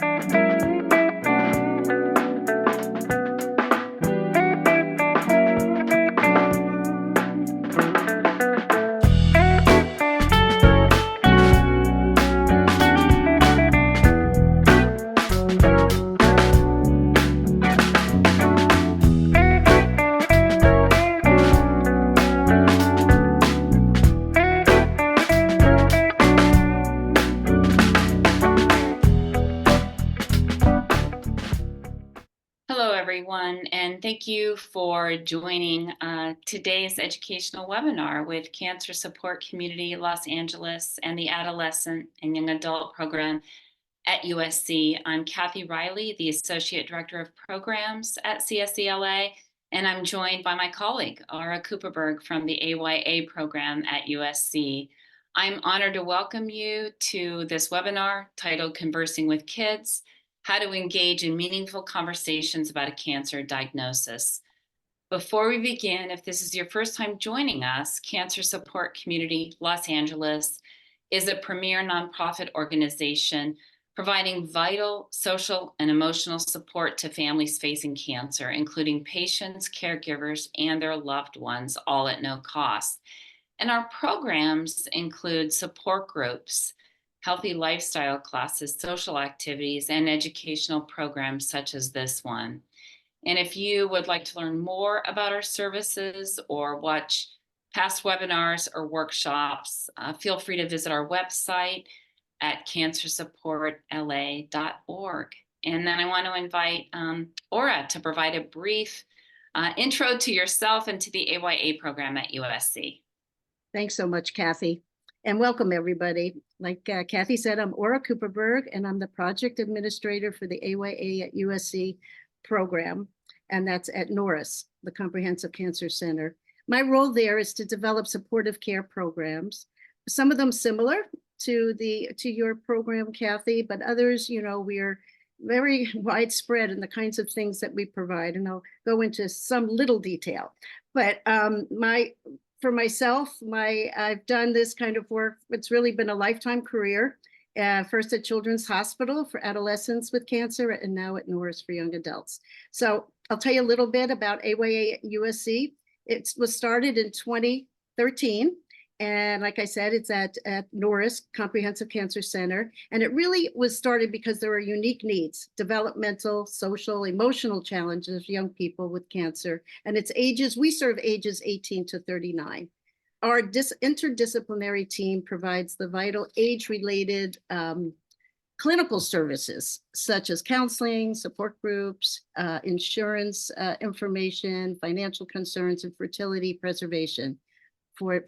Hello, everyone, and thank you for joining today's educational webinar with Cancer Support Community Los Angeles and the Adolescent and Young Adult Program at USC. I'm Kathy Riley, the Associate Director of Programs at CSELA, and I'm joined by my colleague, Aura Kuperberg from the AYA program at USC. I'm honored to welcome you to this webinar titled Conversing with Kids: How to Engage in Meaningful Conversations about a Cancer Diagnosis. Before we begin, if this is your first time joining us, Cancer Support Community Los Angeles is a premier nonprofit organization providing vital social and emotional support to families facing cancer, including patients, caregivers, and their loved ones, all at no cost. And our programs include support groups, healthy lifestyle classes, social activities, and educational programs such as this one. And if you would like to learn more about our services or watch past webinars or workshops, feel free to visit our website at cancersupportla.org. And then I want to invite Aura to provide a brief intro to yourself and to the AYA program at USC. Thanks so much, Kathy. And welcome, everybody. Like Kathy said, I'm Aura Kuperberg, and I'm the project administrator for the AYA at USC program, and that's at Norris, the Comprehensive Cancer Center. My role there is to develop supportive care programs, some of them similar to your program, Kathy, but others, we're very widespread in the kinds of things that we provide, and I'll go into some little detail. But for myself, I've done this kind of work. It's really been a lifetime career, first at Children's Hospital for adolescents with cancer, and now at Norris for young adults. So I'll tell you a little bit about AYA at USC. It was started in 2013. And like I said, it's at Norris Comprehensive Cancer Center. And it really was started because there are unique needs, developmental, social, emotional challenges of young people with cancer. And it's we serve ages 18 to 39. Our interdisciplinary team provides the vital age-related clinical services, such as counseling, support groups, insurance information, financial concerns, and fertility preservation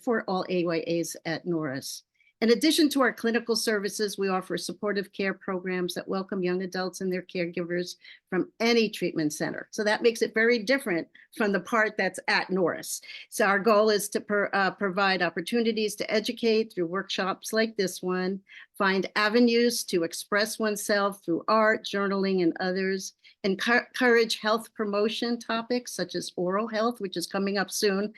for all AYAs at Norris. In addition to our clinical services, we offer supportive care programs that welcome young adults and their caregivers from any treatment center. So that makes it very different from the part that's at Norris. So our goal is to provide opportunities to educate through workshops like this one, find avenues to express oneself through art, journaling, and others, encourage health promotion topics such as oral health, which is coming up soon,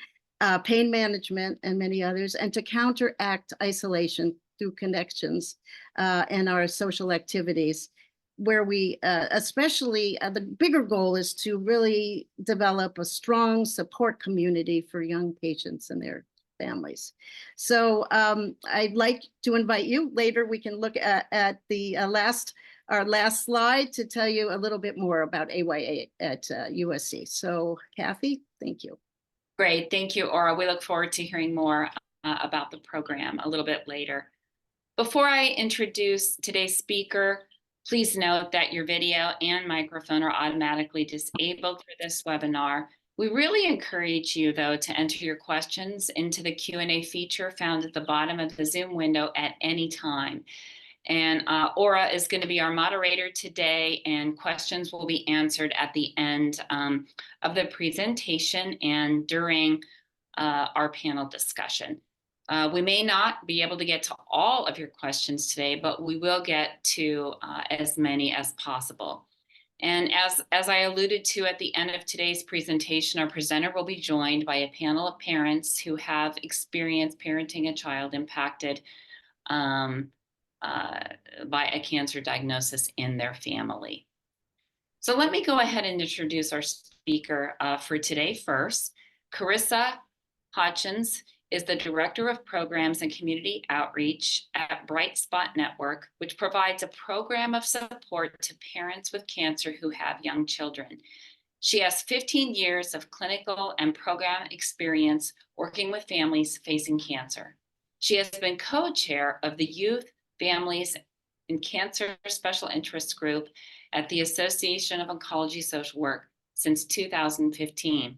pain management, and many others, and to counteract isolation through connections and our social activities, where we especially, the bigger goal is to really develop a strong support community for young patients and their families. So I'd like to invite you, later we can look at the our last slide to tell you a little bit more about AYA at USC. So Kathy, thank you. Great, thank you, Aura. We look forward to hearing more about the program a little bit later. Before I introduce today's speaker, please note that your video and microphone are automatically disabled for this webinar. We really encourage you, though, to enter your questions into the Q&A feature found at the bottom of the Zoom window at any time. And Aura is going to be our moderator today, and questions will be answered at the end of the presentation and during our panel discussion. We may not be able to get to all of your questions today, but we will get to as many as possible. And as I alluded to at the end of today's presentation, our presenter will be joined by a panel of parents who have experienced parenting a child impacted by a cancer diagnosis in their family. So let me go ahead and introduce our speaker for today first. Carissa Hodgson is the Director of Programs and Community Outreach at Bright Spot Network, which provides a program of support to parents with cancer who have young children. She has 15 years of clinical and program experience working with families facing cancer. She has been co-chair of the Youth, Families, and Cancer Special Interest Group at the Association of Oncology Social Work since 2015.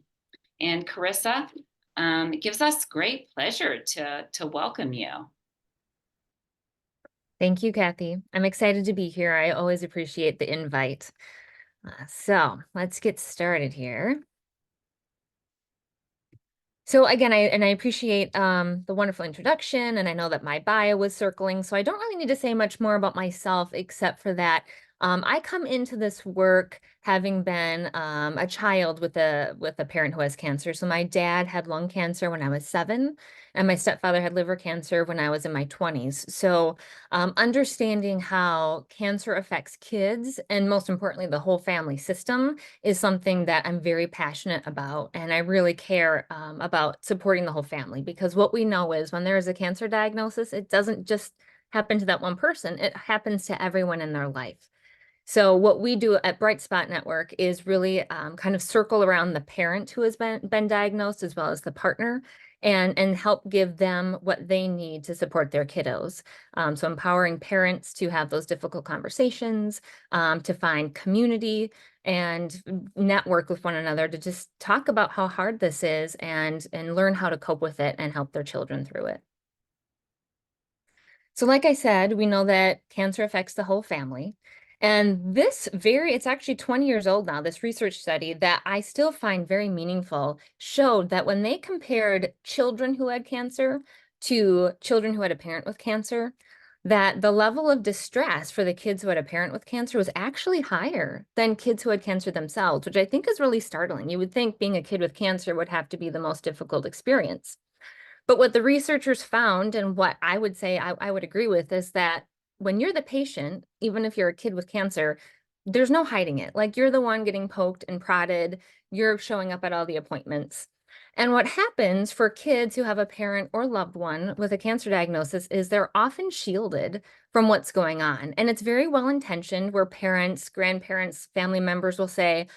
And Carissa, it gives us great pleasure to welcome you. Thank you, Kathy. I'm excited to be here. I always appreciate the invite. So let's get started here. So again, I appreciate the wonderful introduction, and I know that my bio was circling, so I don't really need to say much more about myself except for that I come into this work having been a child with a parent who has cancer. So my dad had lung cancer when I was 7, and my stepfather had liver cancer when I was in my 20s. So understanding how cancer affects kids, and most importantly, the whole family system, is something that I'm very passionate about. And I really care about supporting the whole family, because what we know is when there is a cancer diagnosis, it doesn't just happen to that one person, it happens to everyone in their life. So what we do at Bright Spot Network is really kind of circle around the parent who has been diagnosed, as well as the partner, and help give them what they need to support their kiddos. So empowering parents to have those difficult conversations, to find community and network with one another, to just talk about how hard this is and learn how to cope with it and help their children through it. So like I said, we know that cancer affects the whole family. And it's actually 20 years old now, this research study that I still find very meaningful showed that when they compared children who had cancer to children who had a parent with cancer, that the level of distress for the kids who had a parent with cancer was actually higher than kids who had cancer themselves, which I think is really startling. You would think being a kid with cancer would have to be the most difficult experience. But what the researchers found, and what I would say I would agree with, is that when you're the patient, even if you're a kid with cancer, there's no hiding it. Like, you're the one getting poked and prodded, you're showing up at all the appointments. And what happens for kids who have a parent or loved one with a cancer diagnosis is they're often shielded from what's going on. And it's very well intentioned, where parents, grandparents, family members will say,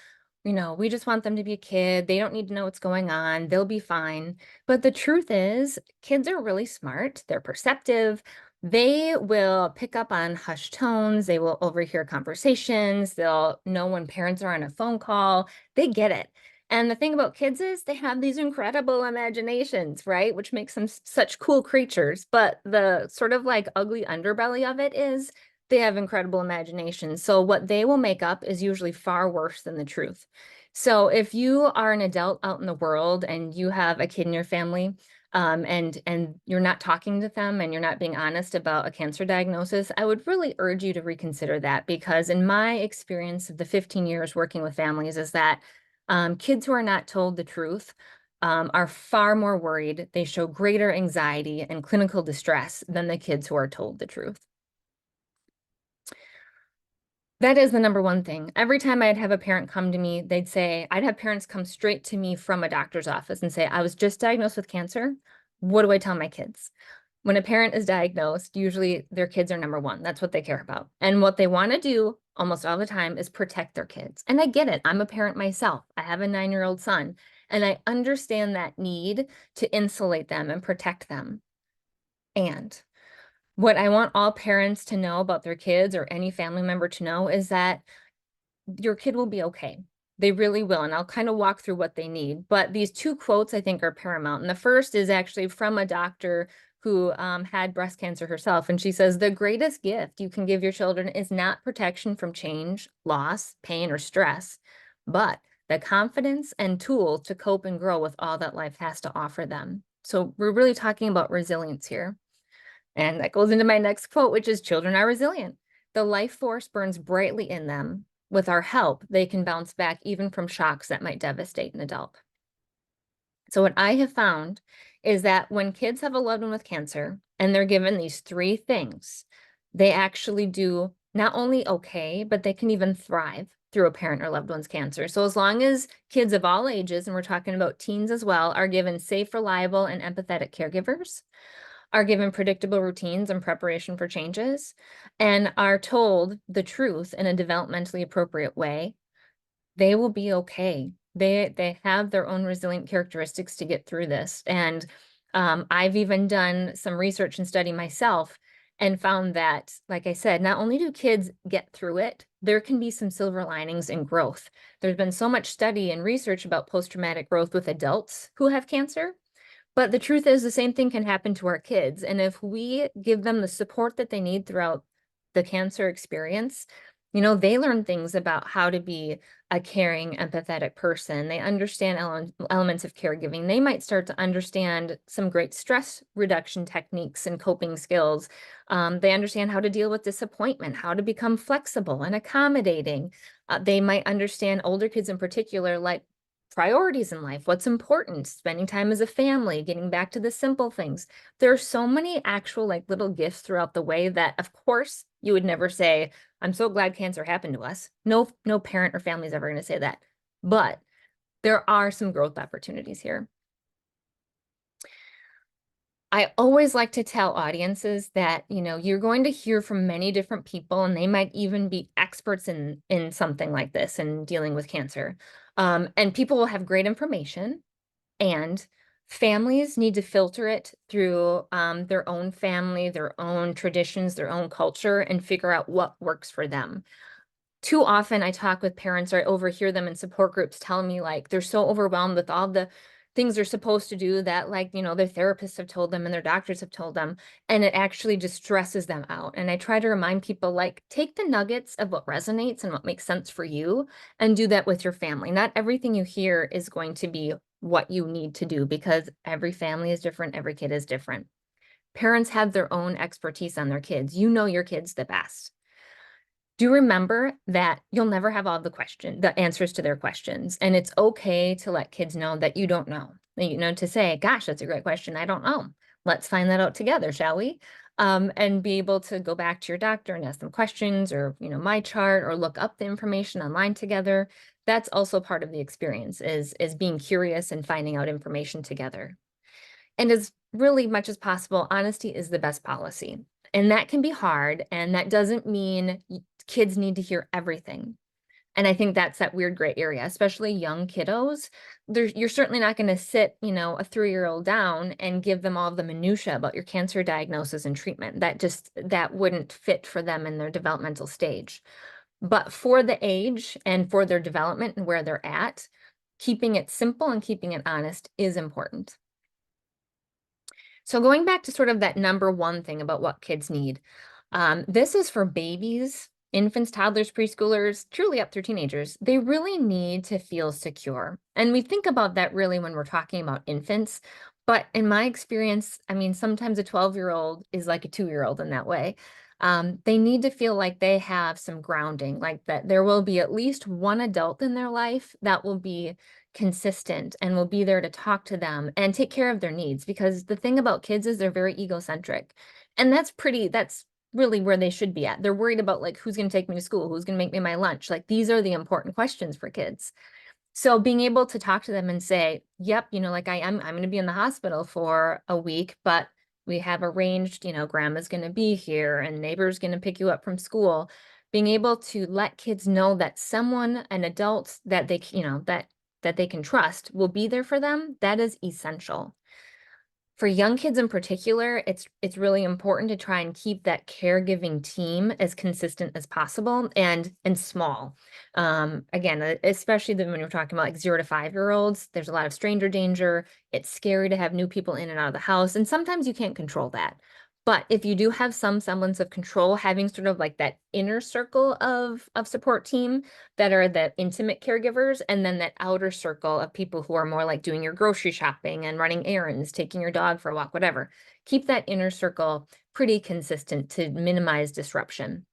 we just want them to be a kid. They don't need to know what's going on. They'll be fine. But the truth is, kids are really smart. They're perceptive. They will pick up on hushed tones. They will overhear conversations. They'll know when parents are on a phone call. They get it. And the thing about kids is they have these incredible imaginations, right? Which makes them such cool creatures. But the sort of like ugly underbelly of it is they have incredible imaginations. So what they will make up is usually far worse than the truth. So if you are an adult out in the world and you have a kid in your family, and you're not talking to them and you're not being honest about a cancer diagnosis, I would really urge you to reconsider that, because in my experience of the 15 years working with families is that kids who are not told the truth are far more worried. They show greater anxiety and clinical distress than the kids who are told the truth. That is the number one thing. Every time I'd have a parent come to me, I'd have parents come straight to me from a doctor's office and say, I was just diagnosed with cancer. What do I tell my kids? When a parent is diagnosed, usually their kids are number one. That's what they care about. And what they want to do almost all the time is protect their kids. And I get it. I'm a parent myself. I have a 9-year-old son, and I understand that need to insulate them and protect them. And what I want all parents to know about their kids, or any family member to know, is that your kid will be okay. They really will. And I'll kind of walk through what they need. But these 2 quotes I think are paramount. And the first is actually from a doctor who had breast cancer herself. And she says, the greatest gift you can give your children is not protection from change, loss, pain, or stress, but the confidence and tools to cope and grow with all that life has to offer them. So we're really talking about resilience here. And that goes into my next quote, which is, children are resilient. The life force burns brightly in them. With our help, they can bounce back even from shocks that might devastate an adult. So what I have found is that when kids have a loved one with cancer and they're given these 3 things, they actually do not only okay, but they can even thrive through a parent or loved one's cancer. So as long as kids of all ages, and we're talking about teens as well, are given safe, reliable, and empathetic caregivers, are given predictable routines and preparation for changes, and are told the truth in a developmentally appropriate way, they will be okay. They have their own resilient characteristics to get through this. And I've even done some research and study myself and found that, like I said, not only do kids get through it, there can be some silver linings in growth. There's been so much study and research about post-traumatic growth with adults who have cancer. But the truth is the same thing can happen to our kids. And if we give them the support that they need throughout the cancer experience, you know, they learn things about how to be a caring, empathetic person. They understand elements of caregiving. They might start to understand some great stress reduction techniques and coping skills. They understand how to deal with disappointment, how to become flexible and accommodating. They might understand, older kids in particular, like priorities in life, what's important, spending time as a family, getting back to the simple things. There are so many actual like little gifts throughout the way that, of course, you would never say, I'm so glad cancer happened to us. No parent or family is ever going to say that. But there are some growth opportunities here. I always like to tell audiences that, you know, you're going to hear from many different people, and they might even be experts in something like this and dealing with cancer. And people will have great information, and families need to filter it through their own family, their own traditions, their own culture, and figure out what works for them. Too often I talk with parents, or I overhear them in support groups telling me like they're so overwhelmed with all the things they're supposed to do that, like, you know, their therapists have told them and their doctors have told them, and it actually just stresses them out. And I try to remind people, like, take the nuggets of what resonates and what makes sense for you and do that with your family. Not everything you hear is going to be what you need to do, because every family is different, every kid is different. Parents have their own expertise on their kids. You know your kids the best. Do remember that you'll never have all the answers to their questions. And it's okay to let kids know that you don't know. You know, to say, gosh, that's a great question. I don't know. Let's find that out together, shall we? And be able to go back to your doctor and ask them questions, or, you know, my chart, or look up the information online together. That's also part of the experience, is being curious and finding out information together. And as really much as possible, honesty is the best policy. And that can be hard. And that doesn't mean kids need to hear everything. And I think that's that weird gray area, especially young kiddos. You're certainly not going to sit, you know, a 3-year-old down and give them all the minutia about your cancer diagnosis and treatment. That wouldn't fit for them in their developmental stage. But for the age and for their development and where they're at, keeping it simple and keeping it honest is important. So going back to sort of that number one thing about what kids need, this is for babies, infants, toddlers, preschoolers, truly up through teenagers. They really need to feel secure. And we think about that really when we're talking about infants. But in my experience, I mean, sometimes a 12-year-old is like a 2-year-old in that way. They need to feel like they have some grounding, like that there will be at least one adult in their life that will be consistent and will be there to talk to them and take care of their needs. Because the thing about kids is they're very egocentric. And that's really where they should be at. They're worried about, like, who's going to take me to school? Who's going to make me my lunch? Like, these are the important questions for kids. So being able to talk to them and say, yep, you know, like I'm going to be in the hospital for a week, but we have arranged, you know, grandma's going to be here and neighbor's going to pick you up from school. Being able to let kids know that someone, an adult that they, you know, that they can trust will be there for them, that is essential. For young kids in particular, it's really important to try and keep that caregiving team as consistent as possible and small. Again, especially when you're talking about like 0 to 5-year-olds, there's a lot of stranger danger. It's scary to have new people in and out of the house, and sometimes you can't control that. But if you do have some semblance of control, having sort of like that inner circle of support team that are the intimate caregivers, and then that outer circle of people who are more like doing your grocery shopping and running errands, taking your dog for a walk, whatever. Keep that inner circle pretty consistent to minimize disruption.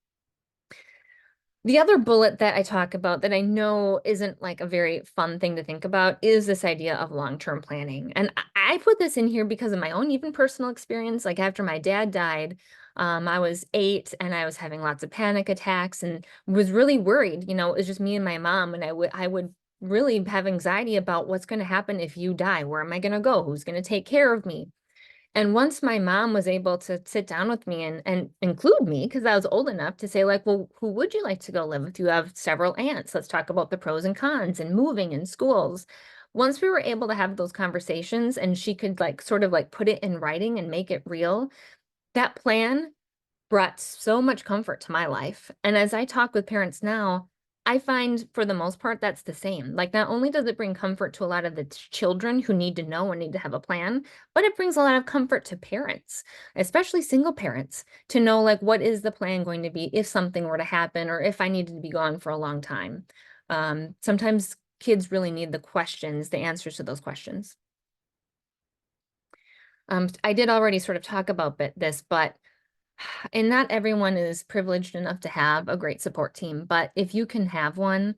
The other bullet that I talk about that I know isn't like a very fun thing to think about is this idea of long-term planning. And I put this in here because of my own even personal experience. Like after my dad died, I was 8 and I was having lots of panic attacks and was really worried. It was just me and my mom, and I would really have anxiety about what's going to happen if you die. Where am I going to go? Who's going to take care of me? And once my mom was able to sit down with me and include me, because I was old enough to say, like, well, who would you like to go live with? You have several aunts. Let's talk about the pros and cons and moving and schools. Once we were able to have those conversations and she could like sort of like put it in writing and make it real, that plan brought so much comfort to my life. And as I talk with parents now, I find for the most part that's the same. Like, not only does it bring comfort to a lot of the children who need to know and need to have a plan, but it brings a lot of comfort to parents, especially single parents, to know like what is the plan going to be if something were to happen or if I needed to be gone for a long time. Sometimes kids really need the questions, the answers to those questions. I did already sort of talk about this, but and not everyone is privileged enough to have a great support team, but if you can have one,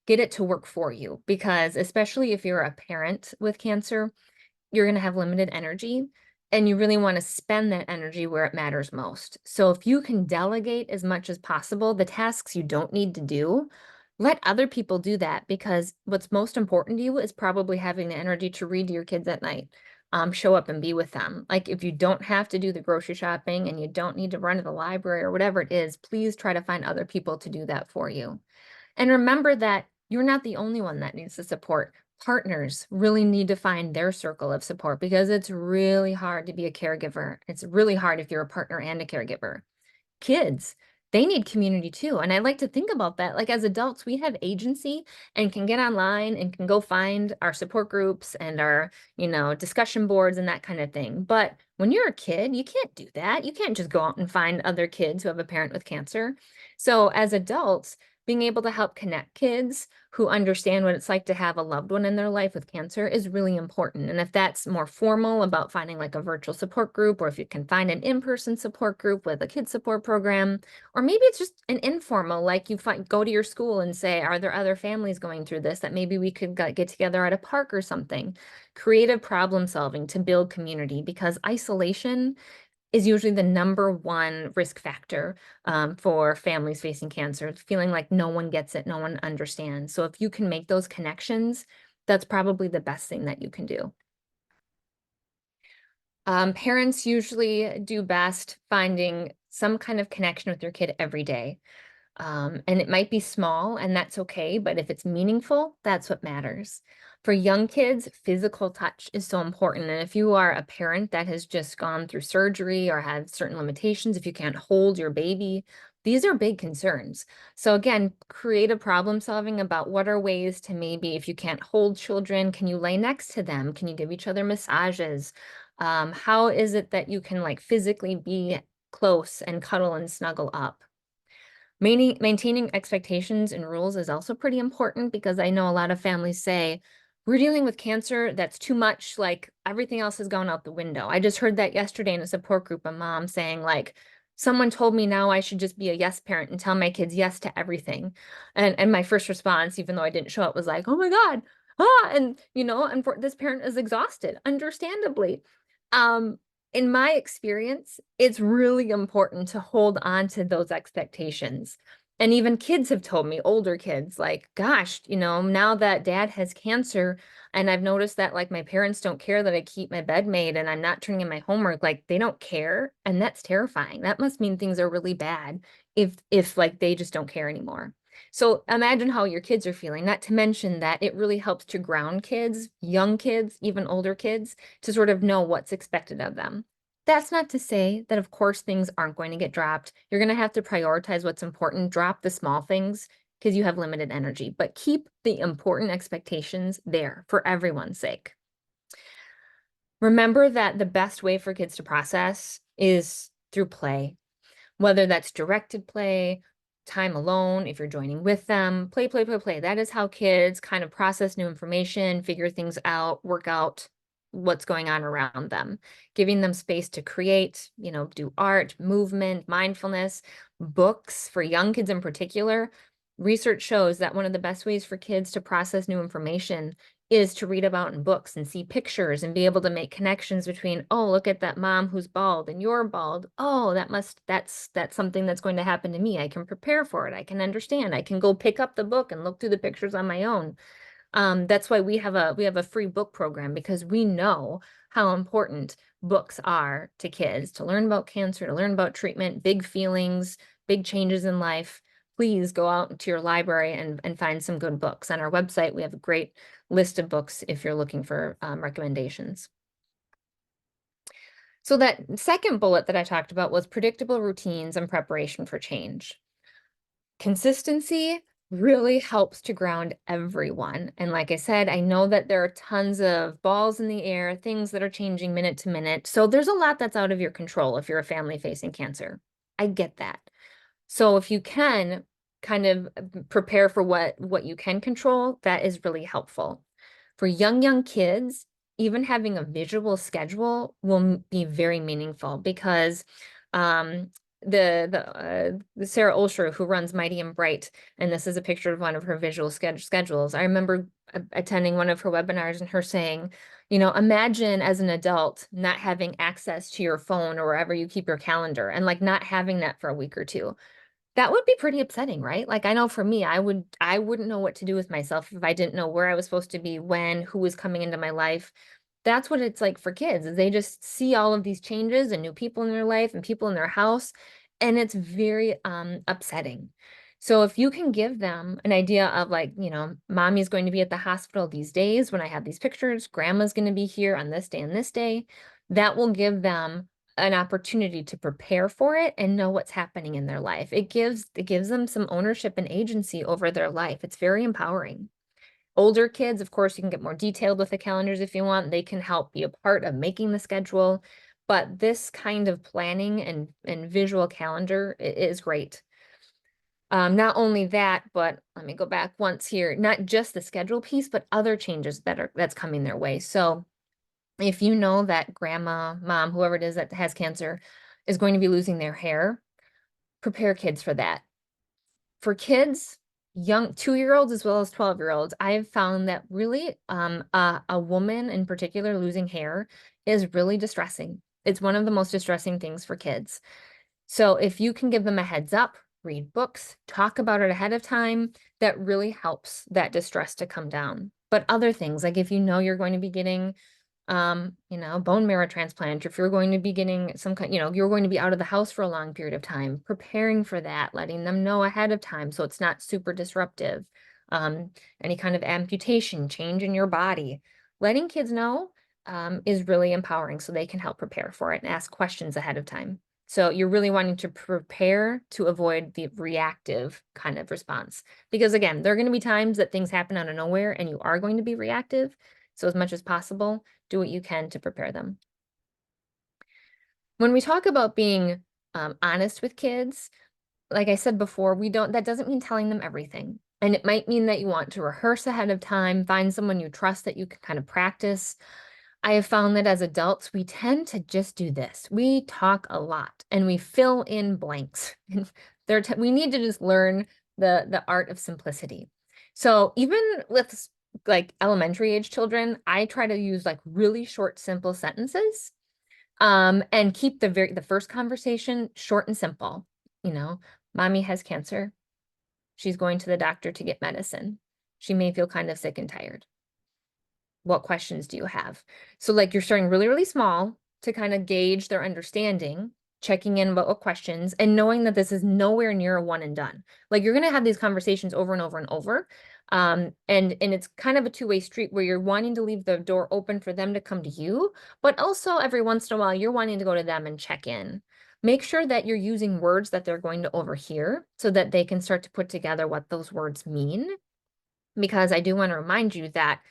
get it to work for you, because especially if you're a parent with cancer, you're going to have limited energy and you really want to spend that energy where it matters most. So if you can delegate as much as possible the tasks you don't need to do, let other people do that, because what's most important to you is probably having the energy to read to your kids at night. Show up and be with them. Like, if you don't have to do the grocery shopping and you don't need to run to the library or whatever it is, please try to find other people to do that for you. And remember that you're not the only one that needs the support. Partners really need to find their circle of support, because it's really hard to be a caregiver. It's really hard if you're a partner and a caregiver. Kids, they need community too. And I like to think about that. Like, as adults, we have agency and can get online and can go find our support groups and our, discussion boards and that kind of thing. But when you're a kid, you can't do that. You can't just go out and find other kids who have a parent with cancer. So as adults, being able to help connect kids who understand what it's like to have a loved one in their life with cancer is really important. And if that's more formal, about finding like a virtual support group, or if you can find an in-person support group with a kid support program, or maybe it's just an informal, like you go to your school and say, are there other families going through this that maybe we could get together at a park or something? Creative problem solving to build community, because isolation is usually the #1 risk factor for families facing cancer, feeling like no one gets it, no one understands. So if you can make those connections, that's probably the best thing that you can do. Parents usually do best finding some kind of connection with your kid every day. And it might be small, and that's okay, but if it's meaningful, that's what matters. For young kids, physical touch is so important. And if you are a parent that has just gone through surgery or had certain limitations, if you can't hold your baby, these are big concerns. So again, creative problem solving about what are ways to, maybe if you can't hold children, can you lay next to them? Can you give each other massages? How is it that you can like physically be close and cuddle and snuggle up? Maintaining expectations and rules is also pretty important, because I know a lot of families say, we're dealing with cancer, that's too much, like everything else has gone out the window. I just heard that yesterday in a support group, a mom saying like, someone told me now I should just be a yes parent and tell my kids yes to everything. And my first response, even though I didn't show up, was like, oh my God, and this parent is exhausted, understandably. In my experience, it's really important to hold on to those expectations. And even kids have told me, older kids, like, gosh, now that dad has cancer, and I've noticed that like my parents don't care that I keep my bed made and I'm not turning in my homework, like they don't care. And that's terrifying. That must mean things are really bad if like they just don't care anymore. So imagine how your kids are feeling, not to mention that it really helps to ground kids, young kids, even older kids, to sort of know what's expected of them. That's not to say that, of course, things aren't going to get dropped. You're going to have to prioritize what's important, drop the small things because you have limited energy, but keep the important expectations there for everyone's sake. Remember that the best way for kids to process is through play, whether that's directed play, time alone, if you're joining with them, play, play, play, play. That is how kids kind of process new information, figure things out, work out what's going on around them, giving them space to create, do art, movement, mindfulness, books for young kids in particular. Research shows that one of the best ways for kids to process new information is to read about in books and see pictures and be able to make connections between, oh, look at that mom who's bald and you're bald. Oh, that's something that's going to happen to me. I can prepare for it. I can understand. I can go pick up the book and look through the pictures on my own. That's why we have a free book program, because we know how important books are to kids, to learn about cancer, to learn about treatment, big feelings, big changes in life. Please go out to your library and find some good books. On our website, we have a great list of books if you're looking for recommendations. So that second bullet that I talked about was predictable routines and preparation for change. Consistency really helps to ground everyone. And like I said, I know that there are tons of balls in the air, things that are changing minute to minute. So there's a lot that's out of your control if you're a family facing cancer. I get that. So if you can kind of prepare for what you can control, that is really helpful. For young kids, even having a visual schedule will be very meaningful, because the Sarah Olsher, who runs Mighty and Bright, and this is a picture of one of her visual schedules. I remember attending one of her webinars and her saying, you know, imagine as an adult not having access to your phone or wherever you keep your calendar, and like not having that for a week or two. That would be pretty upsetting, right? Like, I know for me, I wouldn't know what to do with myself if I didn't know where I was supposed to be, when, who was coming into my life. That's what it's like for kids, is they just see all of these changes and new people in their life and people in their house, and it's very upsetting. So if you can give them an idea of, like, you know, mommy's going to be at the hospital these days when I have these pictures, grandma's going to be here on this day and this day, that will give them an opportunity to prepare for it and know what's happening in their life. It gives them some ownership and agency over their life. It's very empowering. Older kids, of course, you can get more detailed with the calendars if you want. They can help be a part of making the schedule. But this kind of planning and visual calendar is great. Not only that, but let me go back once here, not just the schedule piece, but other changes that's coming their way. So if you know that grandma, mom, whoever it is that has cancer is going to be losing their hair, prepare kids for that. For kids, young 2-year-olds as well as 12-year-olds, I've found that really a woman in particular losing hair is really distressing. It's one of the most distressing things for kids. So if you can give them a heads up, read books, talk about it ahead of time, that really helps that distress to come down. But other things, like if you know you're going to be getting you know, bone marrow transplant, or if you're going to be getting some kind, you know, you're going to be out of the house for a long period of time, preparing for that, letting them know ahead of time so it's not super disruptive. Any kind of amputation, change in your body, letting kids know is really empowering, so they can help prepare for it and ask questions ahead of time. So you're really wanting to prepare to avoid the reactive kind of response, because again, there are going to be times that things happen out of nowhere and you are going to be reactive. So as much as possible, do what you can to prepare them. When we talk about being honest with kids, like I said before, that doesn't mean telling them everything. And it might mean that you want to rehearse ahead of time, find someone you trust that you can kind of practice. I have found that as adults, we tend to just do this. We talk a lot and we fill in blanks. We need to just learn the art of simplicity. So even with like elementary age children, I try to use like really short, simple sentences, and keep the first conversation short and simple. You know, mommy has cancer. She's going to the doctor to get medicine. She may feel kind of sick and tired. What questions do you have? So like you're starting really, really small to kind of gauge their understanding, checking in about what questions, and knowing that this is nowhere near a one and done. Like you're going to have these conversations over and over and over. And it's kind of a two-way street where you're wanting to leave the door open for them to come to you, but also every once in a while you're wanting to go to them and check in. Make sure that you're using words that they're going to overhear so that they can start to put together what those words mean. Because I do want to remind you that,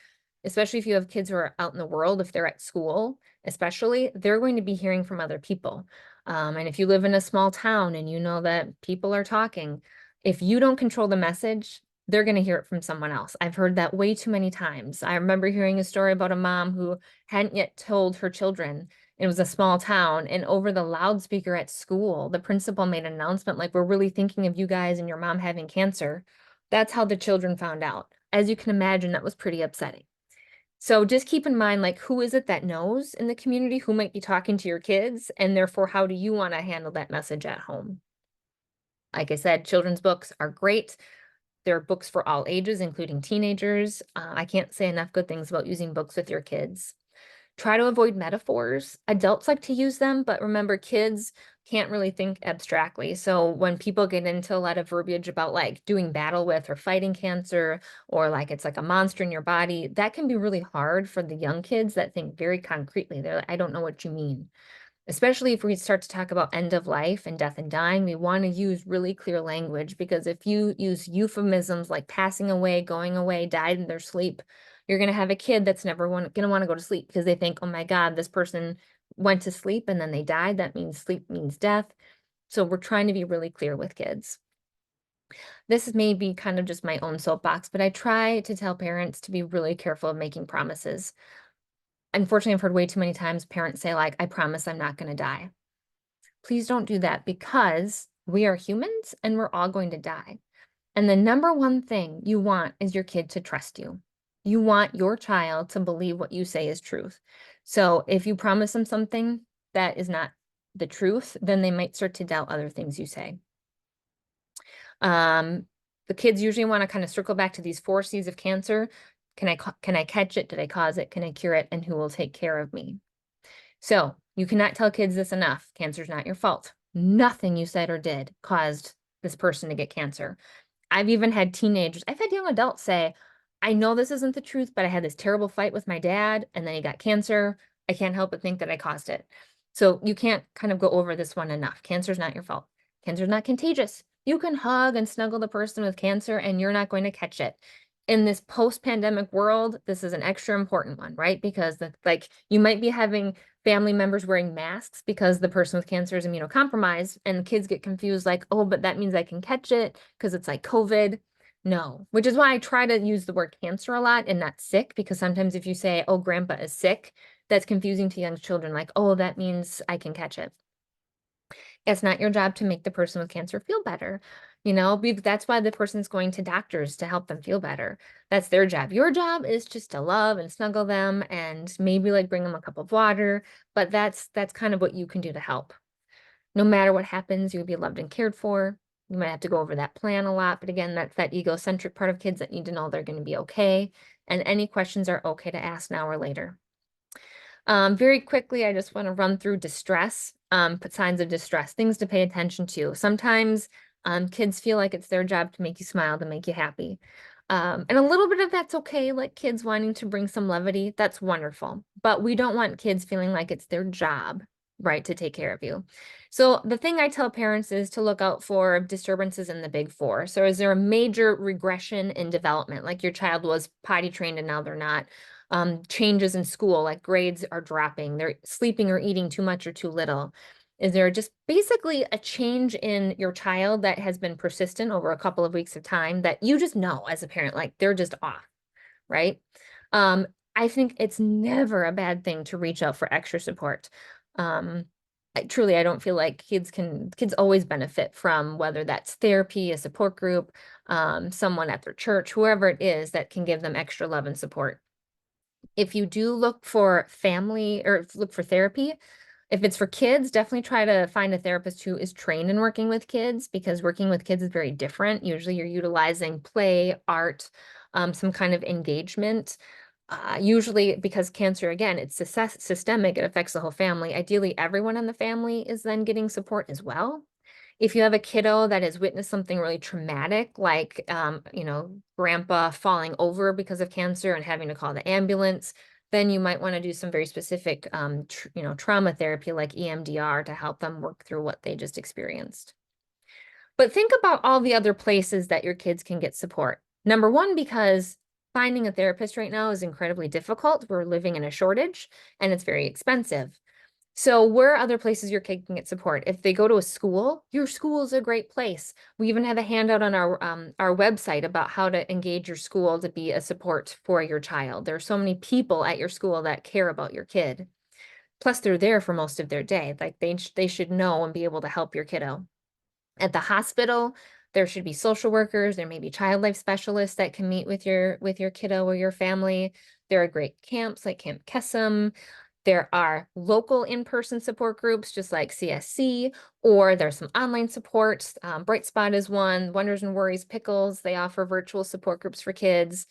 especially if you have kids who are out in the world, if they're at school, especially, they're going to be hearing from other people. And if you live in a small town and you know that people are talking, if you don't control the message, they're going to hear it from someone else. I've heard that way too many times. I remember hearing a story about a mom who hadn't yet told her children. It was a small town, and over the loudspeaker at school, the principal made an announcement like, we're really thinking of you guys and your mom having cancer. That's how the children found out. As you can imagine, that was pretty upsetting. So just keep in mind, like, who is it that knows in the community, who might be talking to your kids, and therefore, how do you want to handle that message at home? Like I said, children's books are great. There are books for all ages, including teenagers. I can't say enough good things about using books with your kids. Try to avoid metaphors. Adults like to use them, but remember, kids can't really think abstractly. So when people get into a lot of verbiage about like doing battle with or fighting cancer, or like it's like a monster in your body, that can be really hard for the young kids that think very concretely. They're like, I don't know what you mean. Especially if we start to talk about end of life and death and dying, we want to use really clear language, because if you use euphemisms like passing away, going away, died in their sleep, you're going to have a kid that's never going to want to go to sleep because they think, oh my God, this person went to sleep and then they died. That means sleep means death. So we're trying to be really clear with kids. This is maybe kind of just my own soapbox, but I try to tell parents to be really careful of making promises. Unfortunately, I've heard way too many times parents say, like, I promise I'm not going to die. Please don't do that, because we are humans and we're all going to die. And the number one thing you want is your kid to trust you. You want your child to believe what you say is truth. So if you promise them something that is not the truth, then they might start to doubt other things you say. The kids usually want to kind of circle back to these 4 C's of cancer. Can I catch it? Did I cause it? Can I cure it? And who will take care of me? So you cannot tell kids this enough. Cancer's not your fault. Nothing you said or did caused this person to get cancer. I've even had teenagers, I've had young adults say, I know this isn't the truth, but I had this terrible fight with my dad and then he got cancer. I can't help but think that I caused it. So you can't kind of go over this one enough. Cancer's not your fault. Cancer's not contagious. You can hug and snuggle the person with cancer and you're not going to catch it. In this post-pandemic world, this is an extra important one, right? Because like you might be having family members wearing masks because the person with cancer is immunocompromised, and the kids get confused like, oh, but that means I can catch it because it's like COVID. No, which is why I try to use the word cancer a lot and not sick, because sometimes if you say, oh, grandpa is sick, that's confusing to young children. Like, oh, that means I can catch it. It's not your job to make the person with cancer feel better. That's why the person's going to doctors, to help them feel better. That's their job. Your job is just to love and snuggle them and maybe like bring them a cup of water, but that's kind of what you can do to help. No matter what happens, you'll be loved and cared for. You might have to go over that plan a lot, but again, that's that egocentric part of kids that need to know they're going to be okay. And any questions are okay to ask now or later. Very quickly, I just want to run through distress, put signs of distress, things to pay attention to. Sometimes kids feel like it's their job to make you smile, to make you happy. And a little bit of that's okay, like kids wanting to bring some levity, that's wonderful. But we don't want kids feeling like it's their job, right, to take care of you. So the thing I tell parents is to look out for disturbances in the big 4. So is there a major regression in development, like your child was potty trained and now they're not? Changes in school, like grades are dropping, they're sleeping or eating too much or too little. Is there just basically a change in your child that has been persistent over a couple of weeks of time that you just know as a parent, like they're just off, right? I think it's never a bad thing to reach out for extra support. Truly, I don't feel like kids always benefit from, whether that's therapy, a support group, someone at their church, whoever it is that can give them extra love and support. If you do look for family or look for therapy, if it's for kids, definitely try to find a therapist who is trained in working with kids, because working with kids is very different. Usually you're utilizing play, art, some kind of engagement. Usually because cancer, again, it's systemic, it affects the whole family. Ideally, everyone in the family is then getting support as well. If you have a kiddo that has witnessed something really traumatic, like, grandpa falling over because of cancer and having to call the ambulance, then you might want to do some very specific, trauma therapy like EMDR to help them work through what they just experienced. But think about all the other places that your kids can get support. Number one, because finding a therapist right now is incredibly difficult. We're living in a shortage and it's very expensive. So where are other places your kid can get support? If they go to a school, your school is a great place. We even have a handout on our website about how to engage your school to be a support for your child. There are so many people at your school that care about your kid. Plus, they're there for most of their day. Like they should know and be able to help your kiddo. At the hospital, There should be social workers, there may be child life specialists that can meet with your kiddo or your family. There are great camps like Camp Kesem. There are local in-person support groups, just like CSC, or there's some online supports. Bright Spot is one, Wonders and Worries Pickles. They offer virtual support groups for kids.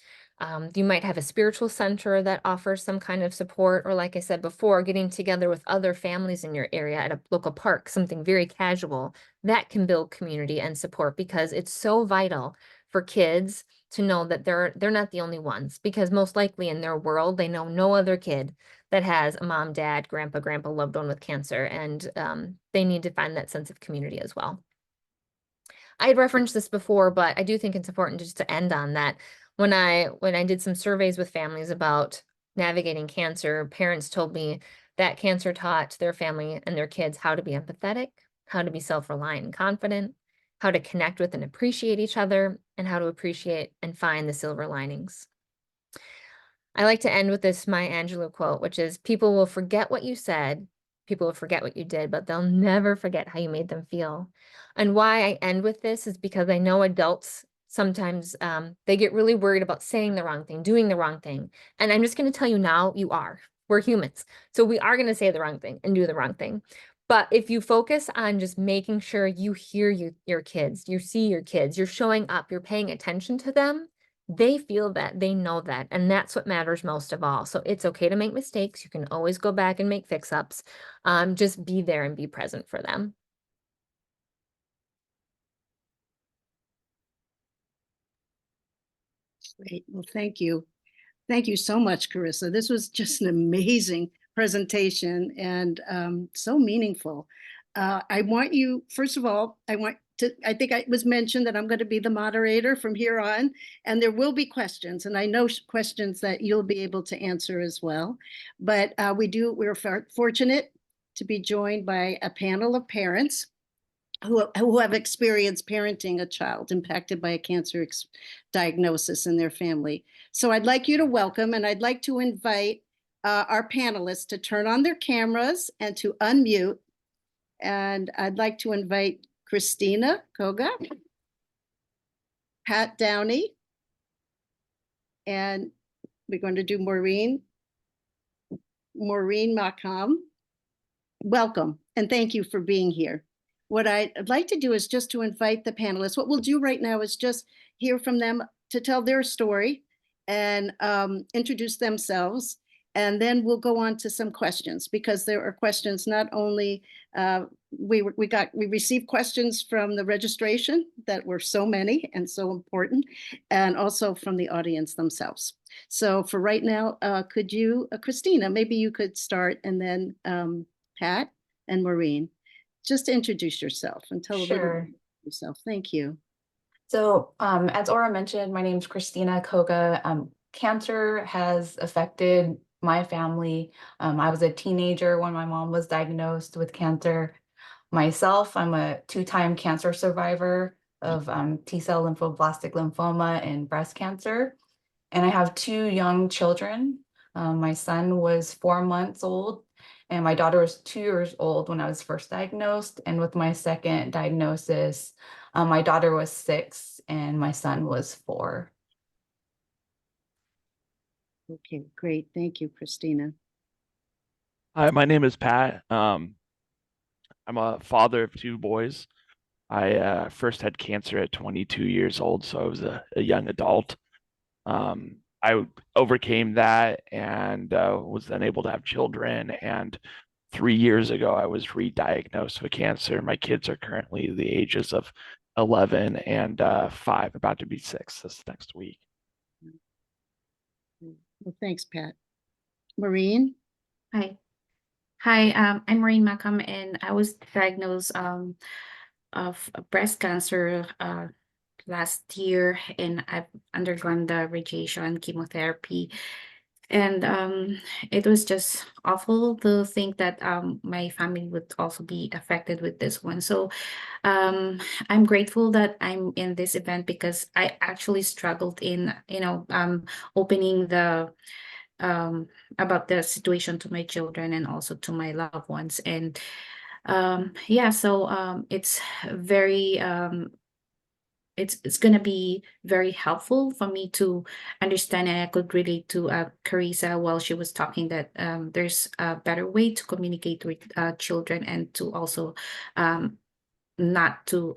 You might have a spiritual center that offers some kind of support, or like I said before, getting together with other families in your area at a local park, something very casual that can build community and support, because it's so vital for kids to know that they're not the only ones, because most likely in their world, they know no other kid that has a mom, dad, grandpa, loved one with cancer, and they need to find that sense of community as well. I had referenced this before, but I do think it's important just to end on that. When I did some surveys with families about navigating cancer, parents told me that cancer taught their family and their kids how to be empathetic, how to be self-reliant and confident, how to connect with and appreciate each other, and how to appreciate and find the silver linings. I like to end with this Maya Angelou quote, which is, people will forget what you said, people will forget what you did, but they'll never forget how you made them feel. And why I end with this is because I know adults sometimes they get really worried about saying the wrong thing, doing the wrong thing. And I'm just going to tell you now, you are. We're humans. So we are going to say the wrong thing and do the wrong thing. But if you focus on just making sure you hear your kids, you see your kids, you're showing up, you're paying attention to them, they feel that, they know that, and that's what matters most of all. So it's okay to make mistakes. You can always go back and make fix-ups. Just be there and be present for them. Great. Well, thank you. Thank you so much, Carissa. This was just an amazing presentation and so meaningful. I want you, first of all, I think it was mentioned that I'm going to be the moderator from here on, and there will be questions, and I know questions that you'll be able to answer as well. But we're fortunate to be joined by a panel of parents who have experienced parenting a child impacted by a cancer diagnosis in their family. So I'd like you to welcome, and I'd like to invite our panelists to turn on their cameras and to unmute. And I'd like to invite Christina Koga, Pat Downey, and we're going to do Maureen Makam. Welcome, and thank you for being here. What I'd like to do is just to invite the panelists. What we'll do right now is just hear from them to tell their story and introduce themselves. And then we'll go on to some questions, because there are questions not only, we received questions from the registration that were so many and so important, and also from the audience themselves. So for right now, could you, Christina, maybe you could start, and then Pat and Maureen, just introduce yourself and tell a little bit about yourself. Thank you. So as Aura mentioned, my name is Christina Koga. Cancer has affected my family. I was a teenager when my mom was diagnosed with cancer. Myself, I'm a 2-time cancer survivor of T-cell lymphoblastic lymphoma and breast cancer. And I have 2 young children. My son was 4 months old, and my daughter was 2 years old when I was first diagnosed. And with my second diagnosis, my daughter was 6 and my son was 4. Okay, great. Thank you, Christina. Hi, my name is Pat. I'm a father of 2 boys. I first had cancer at 22 years old, so I was a young adult. I overcame that and was then able to have children. And 3 years ago, I was re-diagnosed with cancer. My kids are currently the ages of 11 and 5, about to be 6 this next week. Well, thanks, Pat. Maureen? Hi. Hi, I'm Maureen Makam, and I was diagnosed of breast cancer last year, and I've undergone the radiation chemotherapy. And it was just awful to think that my family would also be affected with this one. So I'm grateful that I'm in this event, because I actually struggled in, opening the about the situation to my children and also to my loved ones. And yeah, so it's very it's gonna be very helpful for me to understand, and I could relate to Carissa while she was talking that there's a better way to communicate with children, and to also not to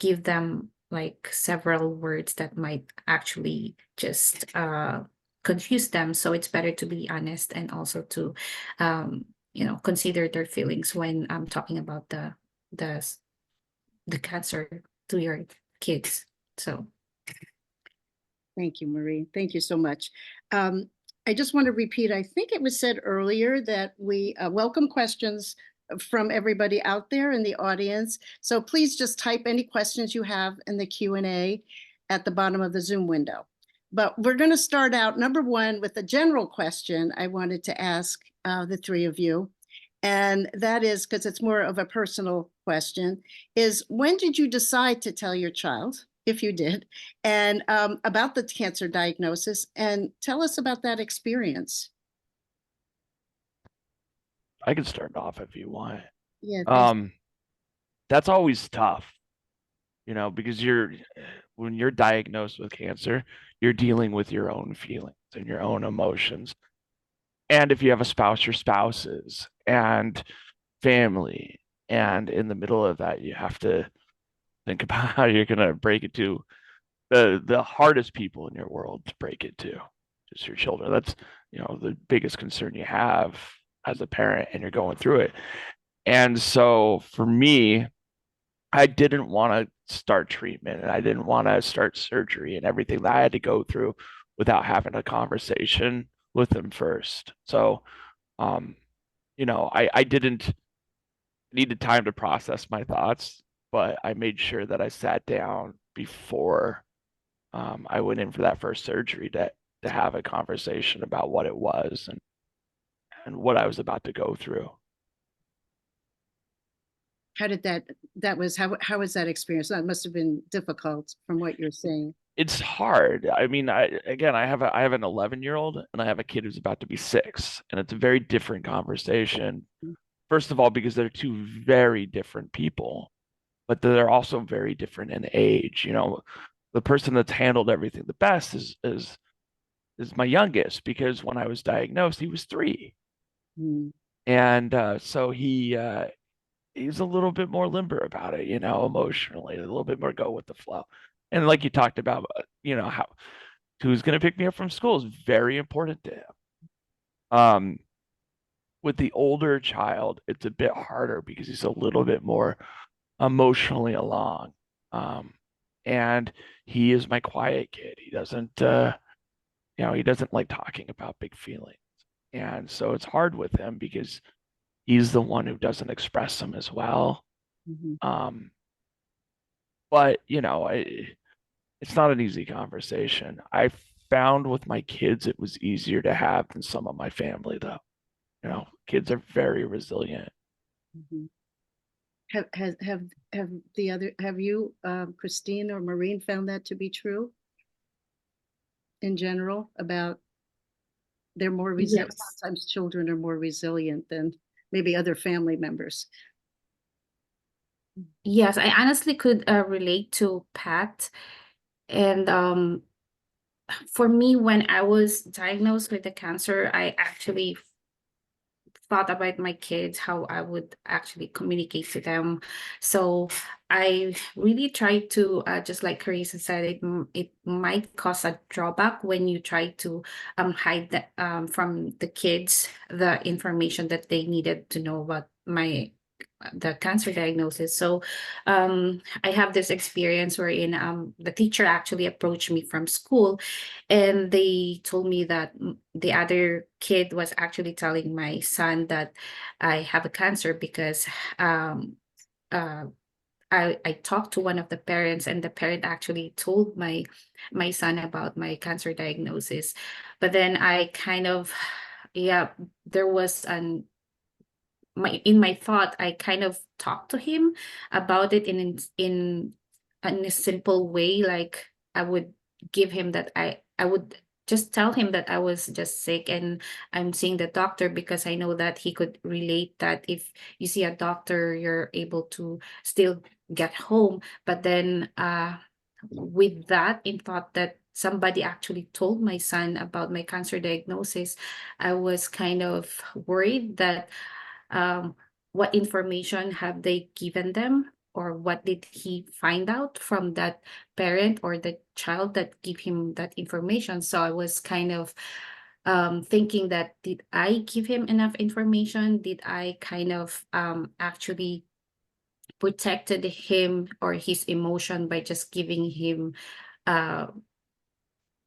give them like several words that might actually just confuse them. So it's better to be honest, and also to consider their feelings when I'm talking about the the cancer to your kids. So Thank you, Marie. Thank you so much. I just want to repeat, I think it was said earlier that we welcome questions from everybody out there in the audience. So please just type any questions you have in the Q&A at the bottom of the Zoom window. But we're going to start out, number one, with a general question I wanted to ask the three of you. And that is, because it's more of a personal question, is when did you decide to tell your child, if you did, and about the cancer diagnosis, and tell us about that experience? I can start off if you want. Yeah, thanks. That's always tough, because when you're diagnosed with cancer, you're dealing with your own feelings and your own emotions. And if you have a spouse, your spouses and family. And in the middle of that, you have to think about how you're going to break it to the hardest people in your world to break it to, just your children. That's, the biggest concern you have as a parent, and you're going through it. And so for me, I didn't want to start treatment, and I didn't want to start surgery and everything that I had to go through without having a conversation with them first. So, I didn't needed time to process my thoughts, but I made sure that I sat down before I went in for that first surgery to have a conversation about what it was and what I was about to go through. How did how was that experience? That must have been difficult from what you're saying. It's hard. I mean, I have an 11-year-old and I have a kid who's about to be 6, and it's a very different conversation. First of all, because they're two very different people, but they're also very different in age. The person that's handled everything the best is my youngest, because when I was diagnosed, he was 3. And so he's a little bit more limber about it, emotionally, a little bit more go with the flow. And like you talked about, how who's going to pick me up from school is very important to him. With the older child, it's a bit harder because he's a little bit more emotionally along. And he is my quiet kid. He doesn't, he doesn't like talking about big feelings. And so it's hard with him because he's the one who doesn't express them as well. But it's not an easy conversation. I found with my kids it was easier to have than some of my family, though. Kids are very resilient. Have you, Christine or Maureen, found that to be true in general about they're more resilient? yes. Sometimes children are more resilient than maybe other family members. Yes, I honestly could relate to Pat. And for me, when I was diagnosed with the cancer, I actually thought about my kids, how I would actually communicate to them. So I really tried to, just like Carissa said, it might cause a drawback when you try to hide from the kids the information that they needed to know about the cancer diagnosis. So I have this experience wherein the teacher actually approached me from school, and they told me that the other kid was actually telling my son that I have a cancer because I talked to one of the parents, and the parent actually told my son about my cancer diagnosis. But then I kind of, yeah, there was in my thought, I kind of talked to him about it in a simple way. Like I would give him that I would just tell him that I was just sick and I'm seeing the doctor, because I know that he could relate that if you see a doctor, you're able to still get home. But then with that in thought that somebody actually told my son about my cancer diagnosis, I was kind of worried that what information have they given them, or what did he find out from that parent or the child that give him that information. So I was kind of thinking that, did I give him enough information? Did I kind of actually protected him or his emotion by just giving him uh,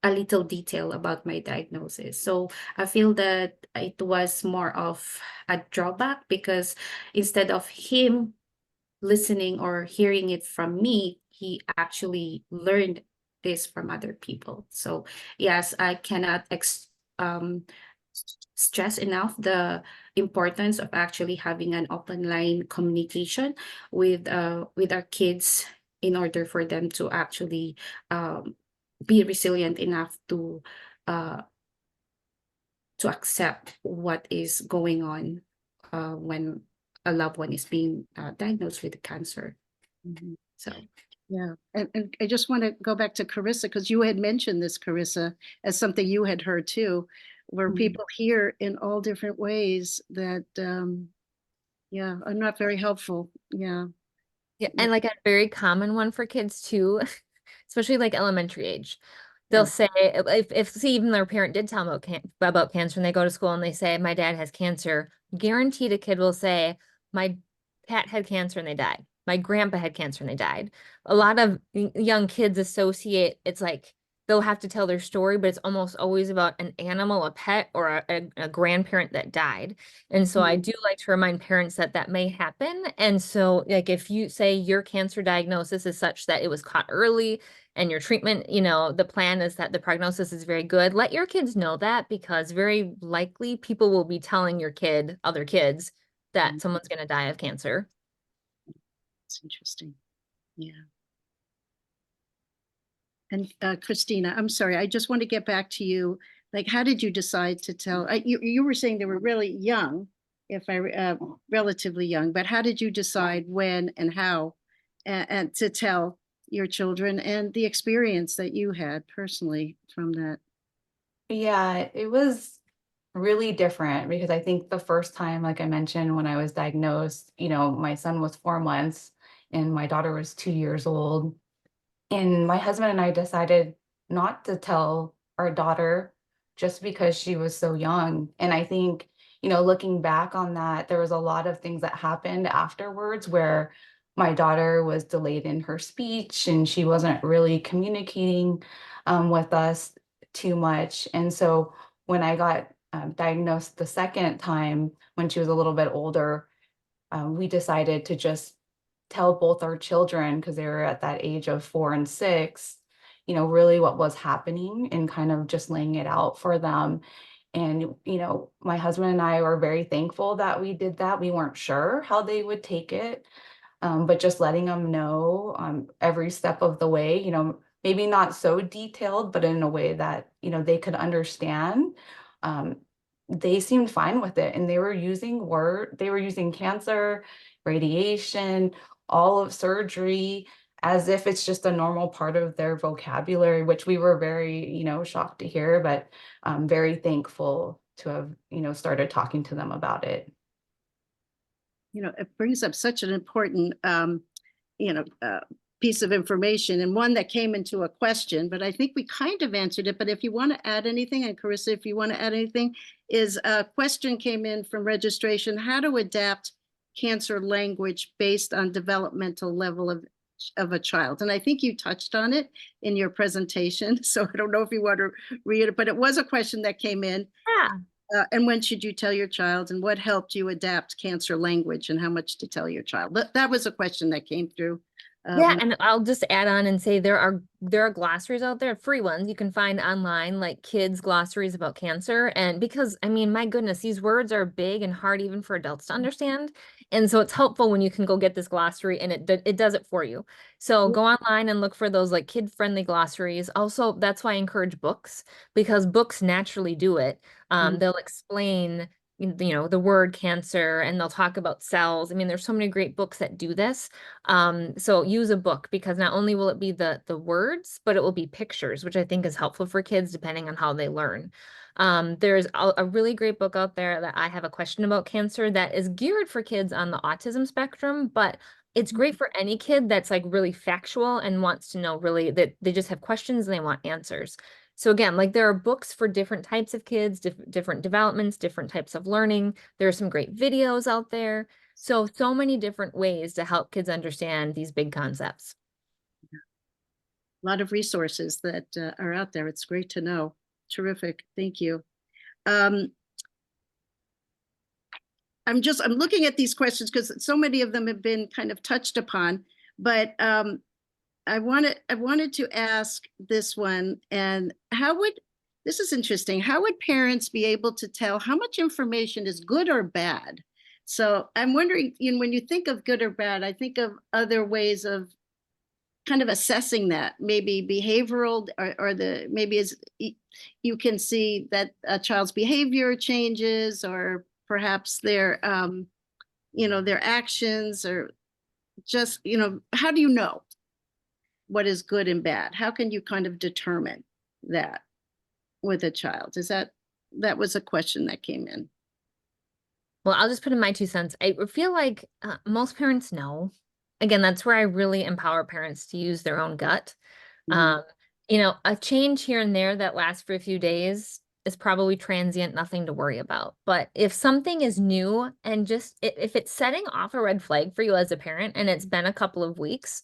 a little detail about my diagnosis? So I feel that it was more of a drawback, because instead of him listening or hearing it from me, he actually learned this from other people. So yes, I cannot stress enough the importance of actually having an open line communication with our kids, in order for them to actually be resilient enough uh, to accept what is going on when a loved one is being diagnosed with cancer. Mhm. So Yeah, and I just want to go back to Carissa, because you had mentioned this, Carissa, as something you had heard too, where Mhm. people hear in all different ways that, yeah, are not very helpful. Yeah. Yeah, and like a very common one for kids too, especially like elementary age. They'll Yeah. say if see, even their parent did tell them about cancer, and they go to school and they say, my dad has cancer, guaranteed a kid will say, my cat had cancer and they died. My grandpa had cancer and they died. A lot of young kids associate, it's like they'll have to tell their story, but it's almost always about an animal, a pet, or a grandparent that died. And so I do like to remind parents that that may happen. And so like if you say your cancer diagnosis is such that it was caught early and your treatment, the plan is that the prognosis is very good, let your kids know that, because very likely people will be telling your kid, other kids, that someone's going to die of cancer. It's interesting. Yeah. And Christina, I'm sorry, I just want to get back to you. Like, how did you decide to tell? You were saying they were really young, if I relatively young, but how did you decide when and how, and to tell your children, and the experience that you had personally from that? Yeah, it was really different because I think the first time, like I mentioned, when I was diagnosed, my son was 4 months and my daughter was 2 years old. And my husband and I decided not to tell our daughter just because she was so young. And I think, looking back on that, there was a lot of things that happened afterwards where my daughter was delayed in her speech and she wasn't really communicating with us too much. And so when I got diagnosed the second time, when she was a little bit older, we decided to just tell both our children, because they were at that age of 4 and 6, really what was happening, and kind of just laying it out for them. And, my husband and I were very thankful that we did that. We weren't sure how they would take it, but just letting them know every step of the way, maybe not so detailed, but in a way that, they could understand. Um, they seemed fine with it, and they were using cancer, radiation, all of surgery, as if it's just a normal part of their vocabulary, which we were very, shocked to hear, but very thankful to have, started talking to them about it. It brings up such an important, you know, uh, piece of information, and one that came into a question, but I think we kind of answered it. But if you want to add anything, and Carissa, if you want to add anything, is a question came in from registration: how to adapt cancer language based on developmental level of a child. And I think you touched on it in your presentation. So I don't know if you want to read it, but it was a question that came in. Yeah. And when should you tell your child, and what helped you adapt cancer language, and how much to tell your child? That was a question that came through. Yeah, and I'll just add on and say there are glossaries out there, free ones you can find online, like kids glossaries about cancer. And because I mean, my goodness, these words are big and hard even for adults to understand. And so it's helpful when you can go get this glossary and it does it for you. So go online and look for those like kid-friendly glossaries. Also, that's why I encourage books, because books naturally do it. They'll explain the word cancer, and they'll talk about cells. I mean, there's so many great books that do this. So use a book, because not only will it be the words, but it will be pictures, which I think is helpful for kids depending on how they learn. There's a really great book out there that I have a question about cancer that is geared for kids on the autism spectrum, but it's great for any kid that's like really factual and wants to know really that they just have questions and they want answers. So again, like there are books for different types of kids, different developments, different types of learning. There are some great videos out there. So many different ways to help kids understand these big concepts. A lot of resources that are out there. It's great to know. Terrific. Thank you. I'm looking at these questions because so many of them have been kind of touched upon, but I wanted to ask this one, and this is interesting. How would parents be able to tell how much information is good or bad? So I'm wondering, when you think of good or bad, I think of other ways of kind of assessing that, maybe behavioral, or maybe as you can see that a child's behavior changes, or perhaps their their actions, or just, how do you know what is good and bad? How can you kind of determine that with a child? That was a question that came in. Well, I'll just put in my 2 cents. I feel like most parents know. Again, that's where I really empower parents to use their own gut. Mhm. A change here and there that lasts for a few days is probably transient, nothing to worry about. But if something is new and just if it's setting off a red flag for you as a parent and it's been a couple of weeks,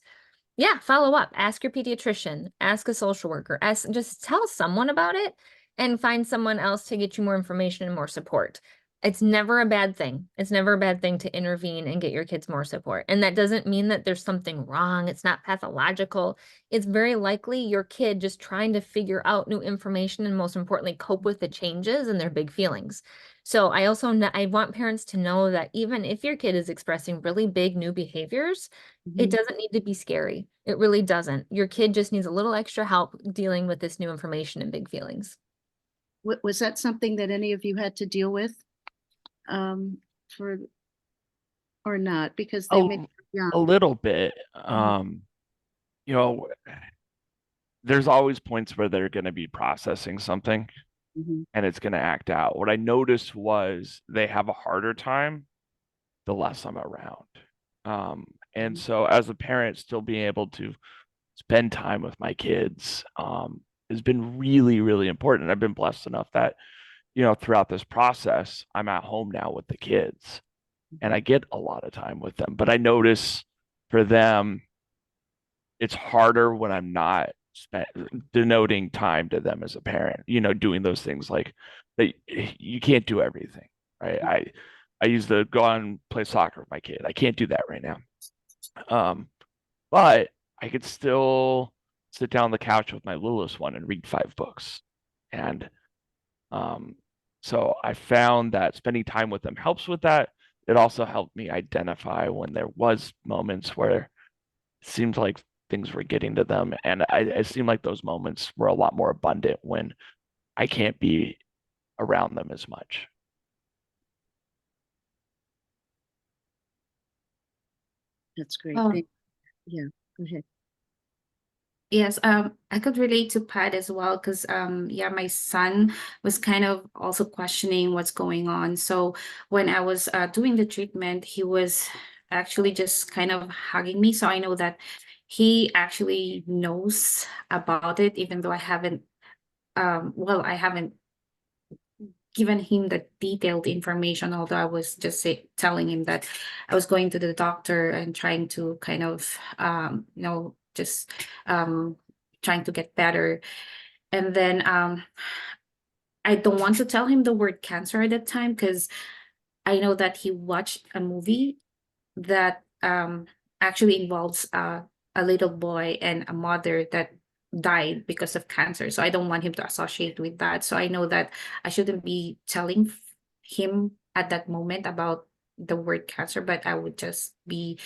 yeah, follow up. Ask your pediatrician, ask a social worker, just tell someone about it and find someone else to get you more information and more support. It's never a bad thing. It's never a bad thing to intervene and get your kids more support. And that doesn't mean that there's something wrong. It's not pathological. It's very likely your kid just trying to figure out new information and, most importantly, cope with the changes and their big feelings. So I want parents to know that even if your kid is expressing really big new behaviors, it doesn't need to be scary. It really doesn't. Your kid just needs a little extra help dealing with this new information and big feelings. Was that something that any of you had to deal with, for, or not? Because they may be young. A little bit. You know, there's always points where they're going to be processing something and it's going to act out. What I noticed was they have a harder time the less I'm around. And so as a parent, still being able to spend time with my kids has been really, really important. I've been blessed enough that, throughout this process, I'm at home now with the kids and I get a lot of time with them. But I notice for them, it's harder when I'm not denoting time to them as a parent, doing those things like that. You can't do everything, right? I used to go out and play soccer with my kid. I can't do that right now. But I could still sit down on the couch with my littlest one and read 5 books. And so I found that spending time with them helps with that. It also helped me identify when there was moments where it seemed like things were getting to them. And it seemed like those moments were a lot more abundant when I can't be around them as much. That's great. Yeah, go ahead. Yes, I could relate to Pat as well, because yeah, my son was kind of also questioning what's going on. So when I was doing the treatment, he was actually just kind of hugging me. So I know that he actually knows about it, even though I haven't I haven't given him the detailed information, although I was just telling him that I was going to the doctor and trying to kind of just trying to get better. And then I don't want to tell him the word cancer at that time, because I know that he watched a movie that actually involves a little boy and a mother that died because of cancer. So I don't want him to associate with that. So I know that I shouldn't be telling him at that moment about the word cancer, but I would just be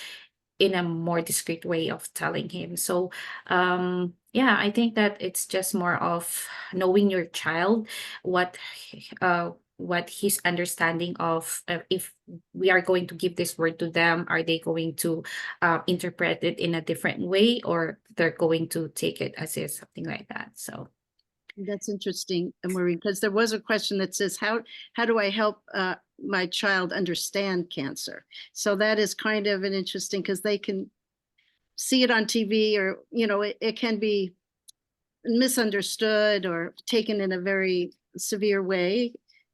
in a more discreet way of telling him. So yeah, I think that it's just more of knowing your child, what what his understanding of if we are going to give this word to them, are they going to interpret it in a different way, or they're going to take it as is, something like that. So That's interesting, Maureen, because there was a question that says, how do I help my child understand cancer? So that is kind of an interesting, because they can see it on TV, or, it can be misunderstood or taken in a very severe way,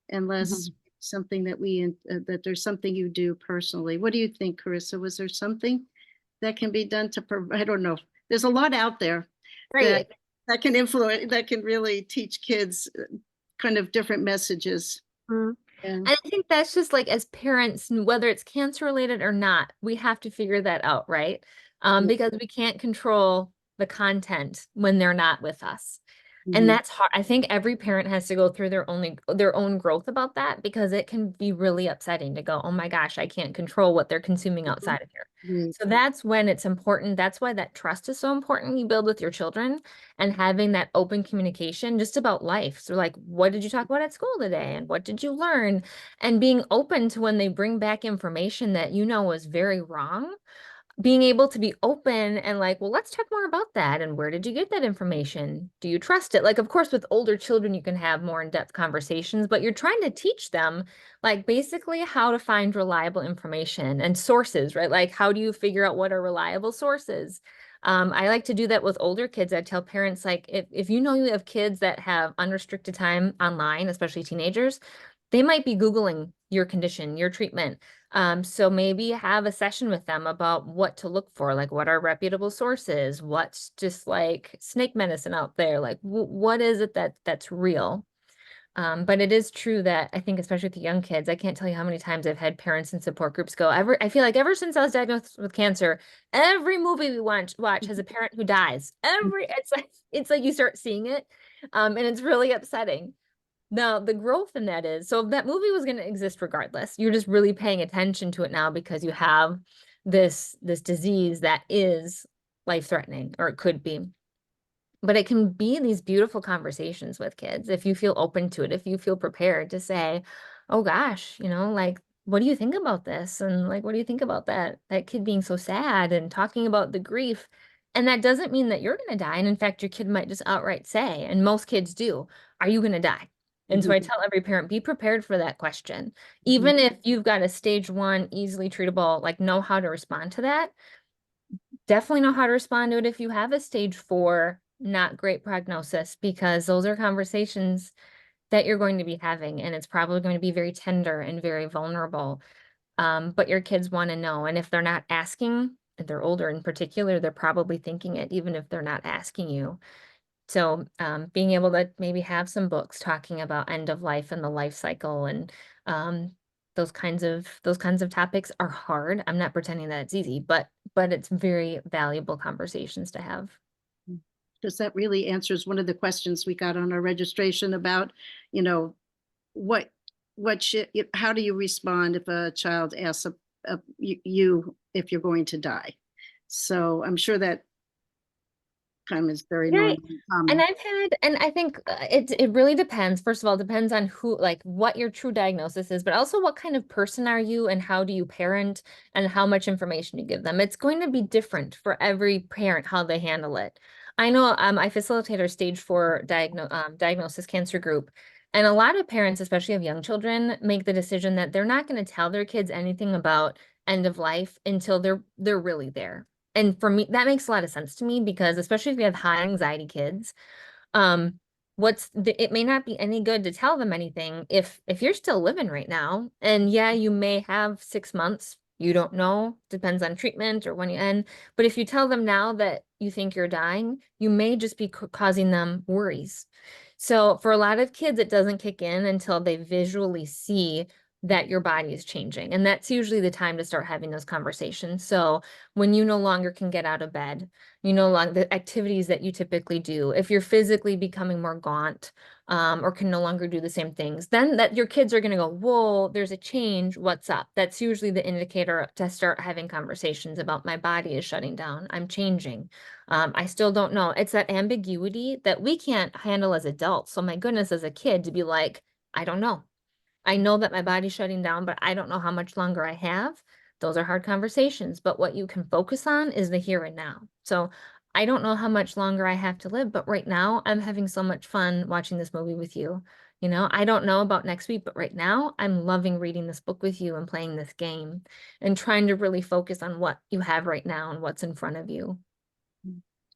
unless something that there's something you do personally. What do you think, Carissa? Was there something that can be done to I don't know. There's a lot out there Right. that can influence, that can really teach kids kind of different messages. Mhm. Yeah. And I think that's just like, as parents, whether it's cancer related or not, we have to figure that out, right? Yeah. Because we can't control the content when they're not with us. And Mhm. that's hard. I think every parent has to go through their own growth about that, because it can be really upsetting to go, oh my gosh, I can't control what they're consuming outside of here. Right. So that's when it's important. That's why that trust is so important you build with your children, and having that open communication just about life. So like, what did you talk about at school today? And what did you learn? And being open to when they bring back information that was very wrong, being able to be open and like, well, let's talk more about that. And where did you get that information? Do you trust it? Like, of course, with older children, you can have more in-depth conversations, but you're trying to teach them, like, basically how to find reliable information and sources, right? Like, how do you figure out what are reliable sources? I like to do that with older kids. I tell parents, like, if you have kids that have unrestricted time online, especially teenagers, they might be Googling your condition, your treatment. So maybe have a session with them about what to look for, like what are reputable sources, what's just like snake medicine out there, like what is it that's real. But it is true that I think, especially with the young kids, I can't tell you how many times I've had parents and support groups go, I feel like ever since I was diagnosed with cancer, every movie we watch has a parent who dies. It's like you start seeing it, and it's really upsetting. Now, the growth in that is, so that movie was going to exist regardless. You're just really paying attention to it now because you have this disease that is life-threatening, or it could be. But it can be these beautiful conversations with kids if you feel open to it, if you feel prepared to say, oh gosh, like, what do you think about this? And like, what do you think about that kid being so sad, and talking about the grief? And that doesn't mean that you're going to die. And in fact, your kid might just outright say, and most kids do, are you going to die? And so I tell every parent, be prepared for that question. Even if you've got a stage 1, easily treatable, like, know how to respond to that. Definitely know how to respond to it if you have a stage 4, not great prognosis, because those are conversations that you're going to be having, and it's probably going to be very tender and very vulnerable. But your kids want to know. And if they're not asking, if they're older in particular, they're probably thinking it, even if they're not asking you. So being able to maybe have some books talking about end of life and the life cycle, and those kinds of topics are hard. I'm not pretending that it's easy, but it's very valuable conversations to have. Because that really answers one of the questions we got on our registration about, what should, how do you respond if a child asks you if you're going to die? So I'm sure that kind of is very Right. common. And I think it really depends. First of all, it depends on who, like, what your true diagnosis is, but also what kind of person are you, and how do you parent, and how much information you give them. It's going to be different for every parent, how they handle it. I know I facilitate our stage 4 diagnosis cancer group. And a lot of parents, especially of young children, make the decision that they're not going to tell their kids anything about end of life until they're really there. And for me, that makes a lot of sense to me, because especially if you have high anxiety kids, um, it may not be any good to tell them anything if you're still living right now. And yeah, you may have 6 months, you don't know, depends on treatment or when you end. But if you tell them now that you think you're dying, you may just be causing them worries. So for a lot of kids, it doesn't kick in until they visually see that your body is changing. And that's usually the time to start having those conversations. So when you no longer can get out of bed, the activities that you typically do, if you're physically becoming more gaunt, or can no longer do the same things, then that your kids are going to go, whoa, there's a change. What's up? That's usually the indicator to start having conversations about, my body is shutting down. I'm changing. I still don't know. It's that ambiguity that we can't handle as adults. So my goodness, as a kid, to be like, I don't know. I know that my body's shutting down, but I don't know how much longer I have. Those are hard conversations, but what you can focus on is the here and now. So I don't know how much longer I have to live, but right now I'm having so much fun watching this movie with you. You know, I don't know about next week, but right now I'm loving reading this book with you and playing this game and trying to really focus on what you have right now and what's in front of you.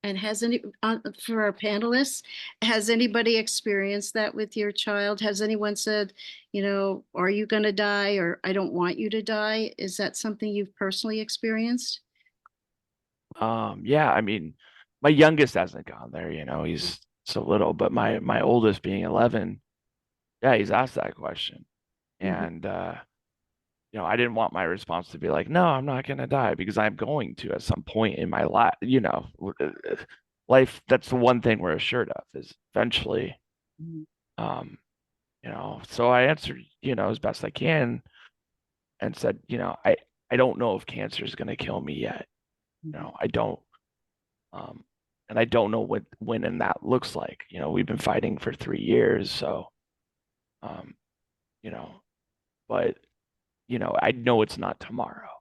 And for our panelists, has anybody experienced that with your child? Has anyone said, you know, are you going to die, or I don't want you to die? Is that something you've personally experienced? Yeah, I mean, my youngest hasn't gone there, you know, he's so little, but my oldest being 11, yeah, he's asked that question. And you know, I didn't want my response to be like, no, I'm not gonna die, because I'm going to at some point in my life, you know, life, that's the one thing we're assured of, is eventually, Mhm. you know, so I answered, you know, as best I can and said, you know, I don't know if cancer is gonna kill me yet. You know, I don't. Um, and I don't know when and that looks like. You know, we've been fighting for 3 years, so um, you know, but you know, I know it's not tomorrow.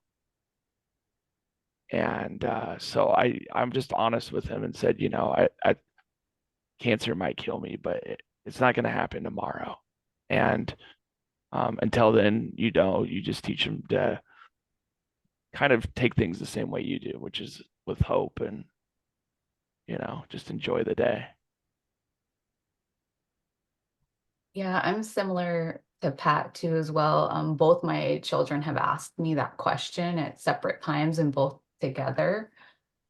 And so I'm just honest with him and said, you know, I cancer might kill me, but it's not going to happen tomorrow. And until then, you know, you just teach him to kind of take things the same way you do, which is with hope and, you know, just enjoy the day. Yeah, I'm similar to Pat too as well. Both my children have asked me that question at separate times and both together.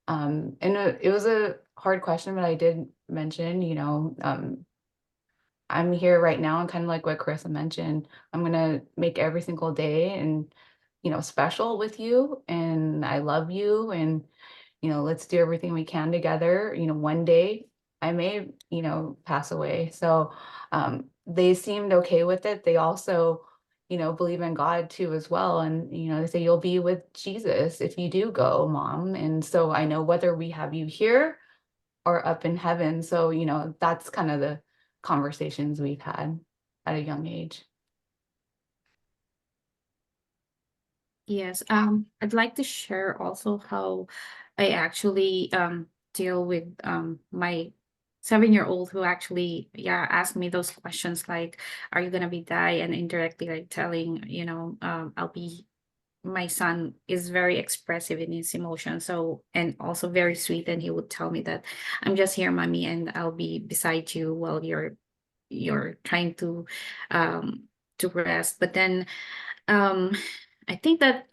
And it was a hard question, but I did mention, you know, I'm here right now, and kind of like what Carissa mentioned, I'm gonna make every single day and, you know, special with you, and I love you, and, you know, let's do everything we can together. You know, one day I may, you know, pass away. So they seemed okay with it. They also, you know, believe in God too as well. And, you know, they say you'll be with Jesus if you do go, Mom. And so I know whether we have you here or up in heaven. So, you know, that's kind of the conversations we've had at a young age. Yes, I'd like to share also how I actually deal with my 7-year-old who actually asked me those questions like, are you gonna be die? And indirectly like telling, you know, I'll be my son is very expressive in his emotions, so and also very sweet, and he would tell me that I'm just here, mommy, and I'll be beside you while you're trying to rest. But then um I think that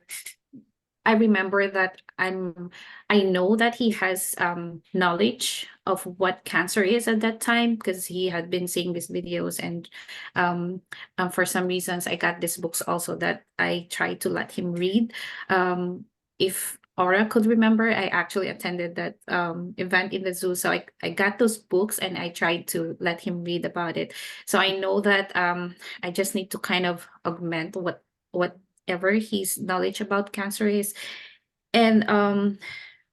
I remember that I know that he has knowledge of what cancer is at that time because he had been seeing these videos, and for some reasons I got these books also that I tried to let him read. If Aura could remember, I actually attended that event in the zoo, so I got those books and I tried to let him read about it. So I know that I just need to kind of augment whatever his knowledge about cancer is. And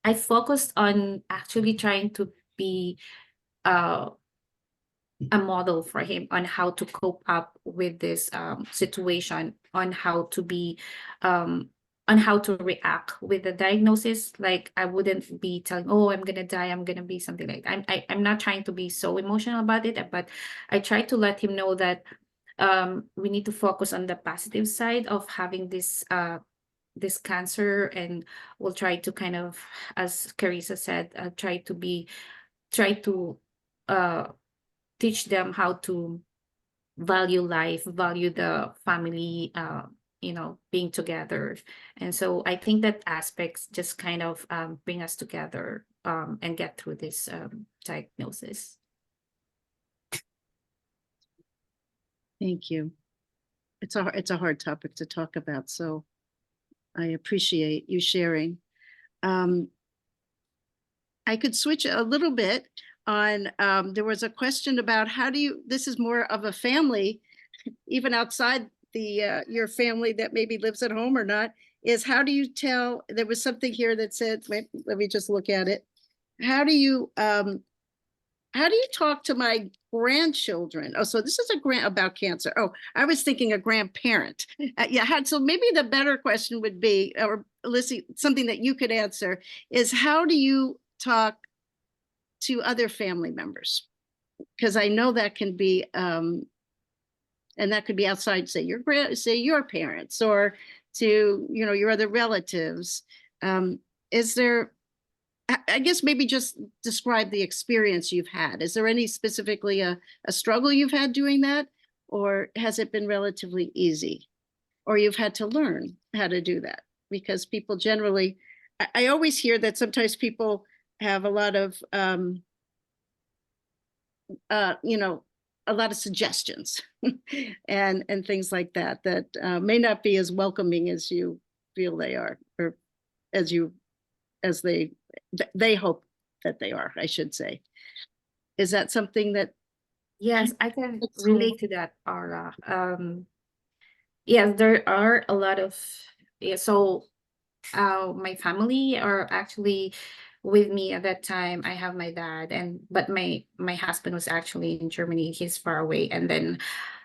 I focused on actually trying to be uh, a model for him on how to cope up with this situation, um, on how to react with the diagnosis. Like I wouldn't be telling, oh, I'm gonna die, I'm gonna be something like that. I'm not trying to be so emotional about it, but I try to let him know that we need to focus on the positive side of having this cancer, and we'll try to kind of, as Carissa said, try to uh teach them how to value life, value the family, you know, being together. And so I think that aspects just kind of bring us together and get through this diagnosis. Thank you. It's a hard topic to talk about, so I appreciate you sharing. I could switch a little bit on, there was a question about this is more of a family, even outside your family that maybe lives at home or not, is how do you tell, there was something here that said, wait, let me just look at it. How do you how do you talk to my grandchildren? Oh, so this is about cancer. Oh, I was thinking a grandparent. So maybe the better question would be, or Lissy, something that you could answer is, how do you talk to other family members? Because I know that can be, and that could be outside, say your parents, or to, your other relatives. Is there, I guess maybe just describe the experience you've had. Is there any specifically a struggle you've had doing that? Or has it been relatively easy? Or you've had to learn how to do that? Because people generally, I always hear that sometimes people have a lot of, a lot of suggestions and things like that, may not be as welcoming as you feel they are, or as they hope that they are, I should say. Is that something that? Yes, I can relate to that, Aura. Yes, there are a lot of, yeah, so my family are actually with me at that time. I have my dad, but my husband was actually in Germany. He's far away. And then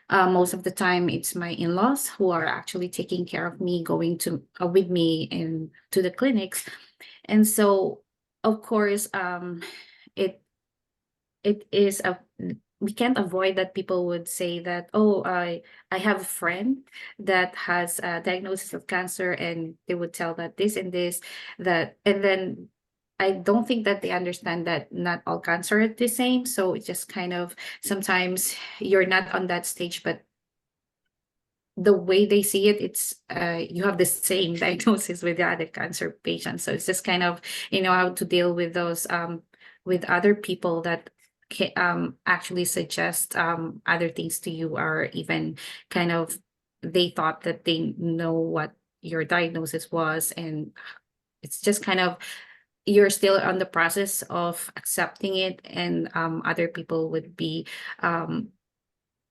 most of the time it's my in-laws who are actually taking care of me, going to with me and to the clinics. And so of course it it is a we can't avoid that people would say that, oh, I have a friend that has a diagnosis of cancer, and they would tell that this and this, that, and then I don't think that they understand that not all cancer is the same. So it's just kind of, sometimes you're not on that stage, but the way they see it, it's you have the same diagnosis with the other cancer patients. So it's just kind of, how to deal with those with other people that actually suggest other things to you, or even kind of they thought that they know what your diagnosis was, and it's just kind of, you're still on the process of accepting it, and other people would be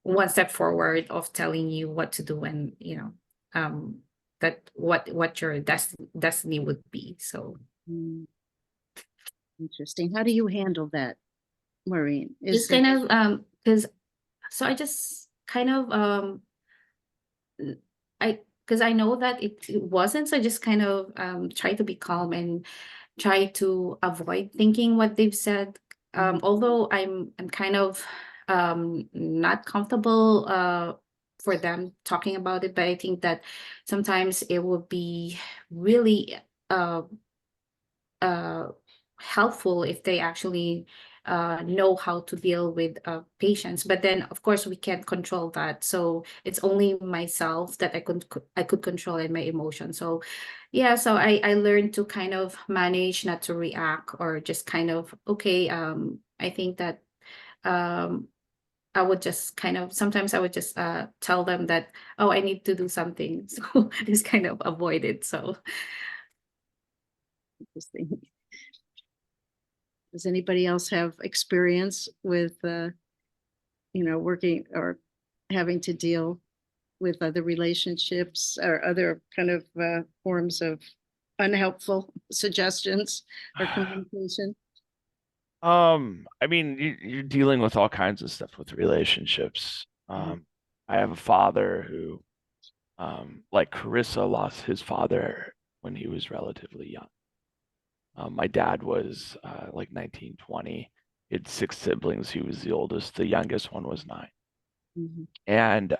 one step forward of telling you what to do, and that what your destiny would be. So Interesting. How do you handle that, Maureen? just kind of because so I just kind of because I know that it wasn't, so I just kind of try to be calm and try to avoid thinking what they've said. Although I'm kind of not comfortable for them talking about it, but I think that sometimes it would be really helpful if they actually know how to deal with patients. But then of course we can't control that, so it's only myself that I could control, in my emotions. So yeah, so I learned to kind of manage, not to react, or just kind of, okay, I think that I would just kind of, sometimes I would just tell them that, oh, I need to do something, so just kind of avoid it. So Interesting. Does anybody else have experience with, working or having to deal with other relationships or other kind of forms of unhelpful suggestions or communication? I mean, you're dealing with all kinds of stuff with relationships. I have a father who, like Carissa, lost his father when he was relatively young. My dad was like 19, 20. He had 6 siblings. He was the oldest. The youngest one was 9. And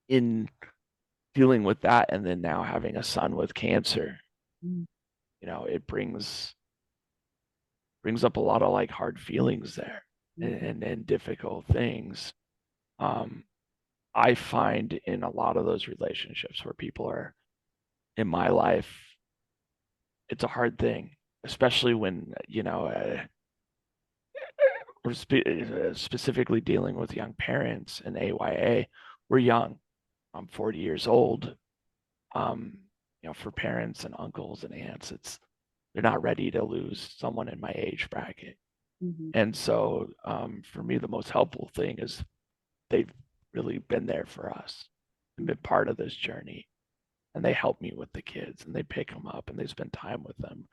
in dealing with that, and then now having a son with cancer, it brings up a lot of like hard feelings there, and difficult things. I find in a lot of those relationships where people are in my life, it's a hard thing, especially when, we're specifically dealing with young parents and AYA. We're young. I'm 40 years old. For parents and uncles and aunts, they're not ready to lose someone in my age bracket. And so for me, the most helpful thing is they've really been there for us and been part of this journey. And they help me with the kids, and they pick them up, and they spend time with them.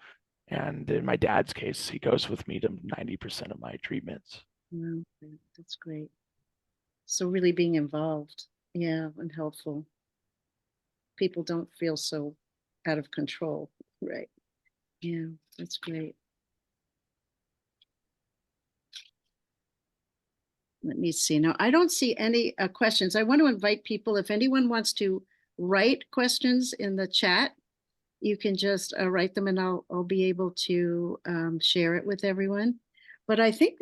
And in my dad's case, he goes with me to 90% of my treatments. Wow, that's great. So really being involved, yeah, and helpful. People don't feel so out of control, right? Yeah, that's great. Let me see. Now, I don't see any questions. I want to invite people, if anyone wants to write questions in the chat, you can just write them and I'll be able to share it with everyone. But I think,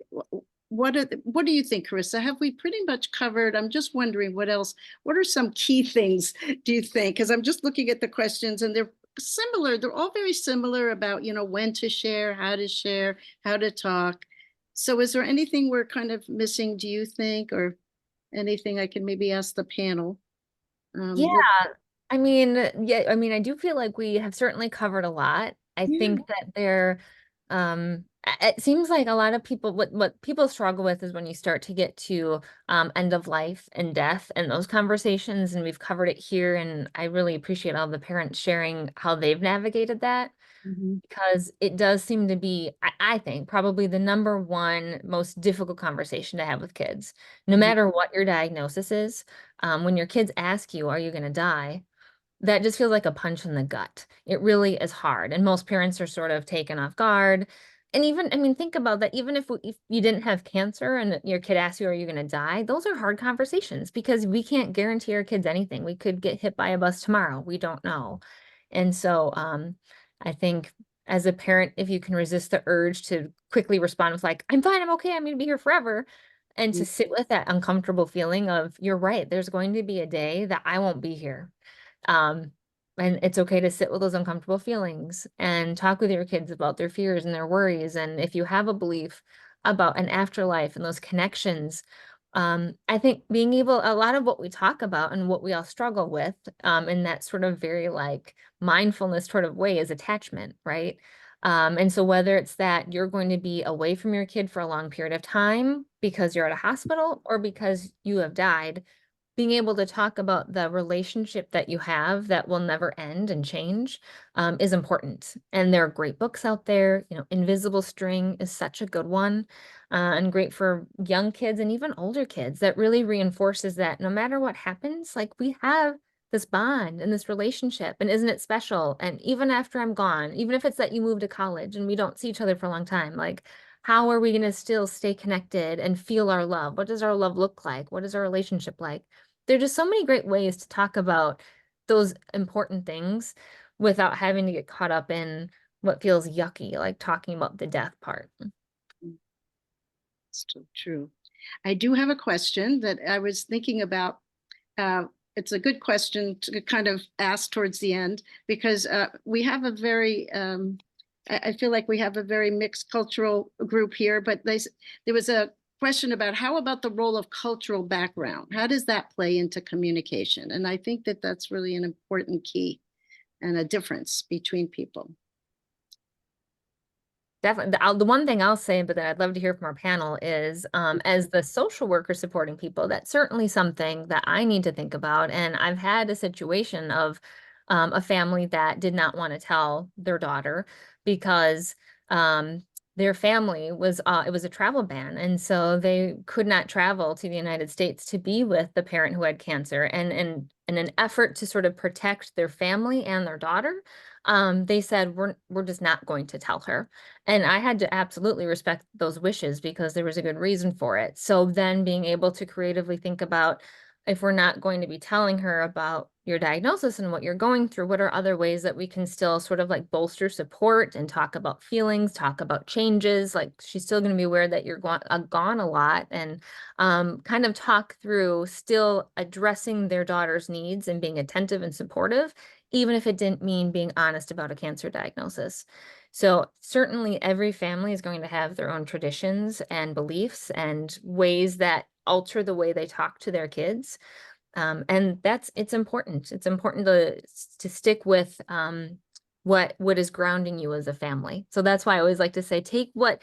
what do you think, Carissa? Have we pretty much covered? I'm just wondering what else, what are some key things do you think? Because I'm just looking at the questions and they're similar. They're all very similar about, when to share, how to talk. So is there anything we're kind of missing, do you think, or anything I can maybe ask the panel? Yeah, What, I mean, I do feel like we have certainly covered a lot. I yeah. think that it seems like a lot of people, what people struggle with is when you start to get to end of life and death and those conversations, and we've covered it here. And I really appreciate all the parents sharing how they've navigated that. Mhm. Because it does seem to be, I think, probably the number one most difficult conversation to have with kids. No Mhm. matter what your diagnosis is, when your kids ask you, are you going to die? That just feels like a punch in the gut. It really is hard. And most parents are sort of taken off guard. And even, I mean, think about that. Even if you didn't have cancer and your kid asks you, are you going to die? Those are hard conversations because we can't guarantee our kids anything. We could get hit by a bus tomorrow. We don't know. And so I think as a parent, if you can resist the urge to quickly respond with like, I'm fine, I'm okay, I'm going to be here forever. And to sit with that uncomfortable feeling of, you're right, there's going to be a day that I won't be here. And it's okay to sit with those uncomfortable feelings and talk with your kids about their fears and their worries. And if you have a belief about an afterlife and those connections, I think being able, a lot of what we talk about and what we all struggle with, in that sort of very like mindfulness sort of way is attachment, right? And so whether it's that you're going to be away from your kid for a long period of time because you're at a hospital or because you have died, being able to talk about the relationship that you have that will never end and change is important. And there are great books out there. Invisible String is such a good one, and great for young kids and even older kids, that really reinforces that no matter what happens, like we have this bond and this relationship, and isn't it special? And even after I'm gone, even if it's that you move to college and we don't see each other for a long time, like how are we going to still stay connected and feel our love? What does our love look like? What is our relationship like? There are just so many great ways to talk about those important things without having to get caught up in what feels yucky, like talking about the death part. So true. I do have a question that I was thinking about. It's a good question to kind of ask towards the end because we have a very, I feel like we have a very mixed cultural group here, but there was a question about how about the role of cultural background? How does that play into communication? And I think that that's really an important key and a difference between people. Definitely. The one thing I'll say, but that I'd love to hear from our panel is, as the social worker supporting people, that's certainly something that I need to think about. And I've had a situation of a family that did not want to tell their daughter because their family was, it was a travel ban. And so they could not travel to the United States to be with the parent who had cancer. And in an effort to sort of protect their family and their daughter, they said, we're just not going to tell her. And I had to absolutely respect those wishes because there was a good reason for it. So then being able to creatively think about, if we're not going to be telling her about your diagnosis and what you're going through, what are other ways that we can still sort of like bolster support and talk about feelings, talk about changes? Like she's still going to be aware that you're gone a lot, and kind of talk through still addressing their daughter's needs and being attentive and supportive, even if it didn't mean being honest about a cancer diagnosis. So certainly every family is going to have their own traditions and beliefs and ways that alter the way they talk to their kids. And it's important. It's important to stick with what is grounding you as a family. So that's why I always like to say, take what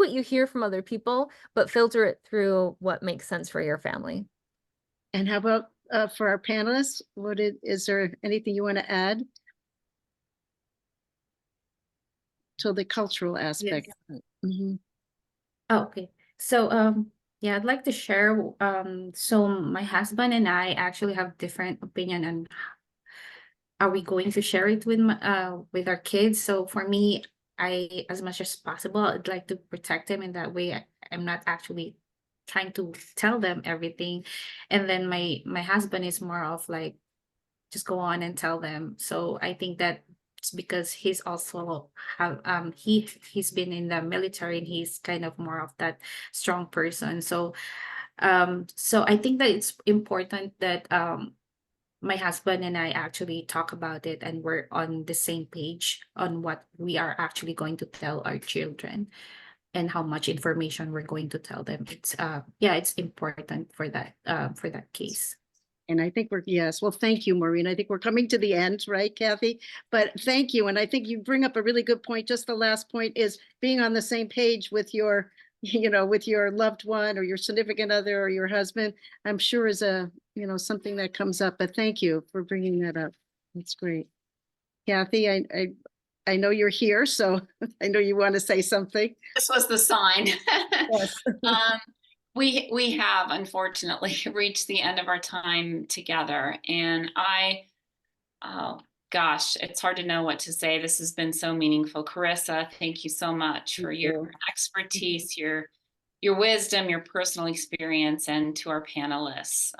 you hear from other people, but filter it through what makes sense for your family. And how about for our panelists? Is there anything you want to add? to the cultural aspect. Mhm. Oh, okay. So, yeah, I'd like to share, so my husband and I actually have different opinion on are we going to share it with with our kids. So for me, I, as much as possible, I'd like to protect them in that way. I'm not actually trying to tell them everything. And then my husband is more of like, just go on and tell them. So I think that it's because he's also have he's been in the military, and he's kind of more of that strong person. So so I think that it's important that my husband and I actually talk about it, and we're on the same page on what we are actually going to tell our children and how much information we're going to tell them. It's yeah, it's important for that case. And I think yes, well, thank you, Maureen. I think we're coming to the end, right, Kathy? But thank you. And I think you bring up a really good point. Just the last point is being on the same page with your, with your loved one or your significant other or your husband, I'm sure is something that comes up. But thank you for bringing that up. That's great. Kathy, I know you're here, so I know you want to say something. This was the sign. Yes. We have unfortunately reached the end of our time together, and oh gosh, it's hard to know what to say. This has been so meaningful. Carissa, thank you so much for your expertise, your wisdom, your personal experience, and to our panelists.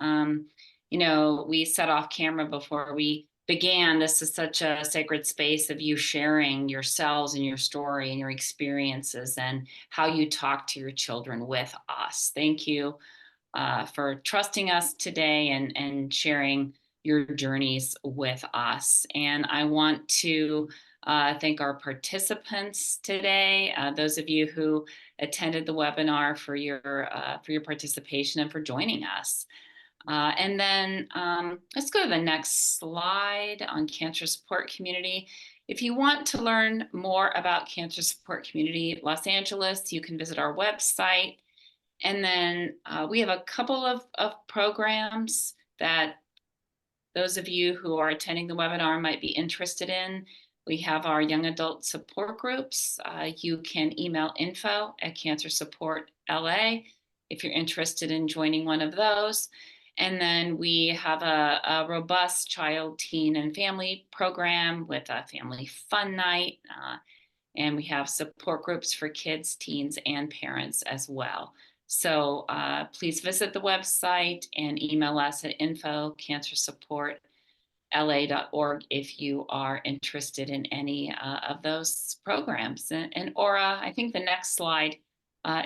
We set off camera before we began. This is such a sacred space of you sharing yourselves and your story and your experiences and how you talk to your children with us. Thank you for trusting us today and sharing your journeys with us. And I want to thank our participants today, those of you who attended the webinar, for your participation and for joining us. And then let's go to the next slide on Cancer Support Community. If you want to learn more about Cancer Support Community Los Angeles, you can visit our website. And then we have a couple of programs that those of you who are attending the webinar might be interested in. We have our young adult support groups. You can email info@Cancer Support LA if you're interested in joining one of those. And then we have a robust child, teen, and family program with a family fun night. And we have support groups for kids, teens, and parents as well. So please visit the website and email us at info@cancersupportla.org if you are interested in any of those programs. And Aura, I think the next slide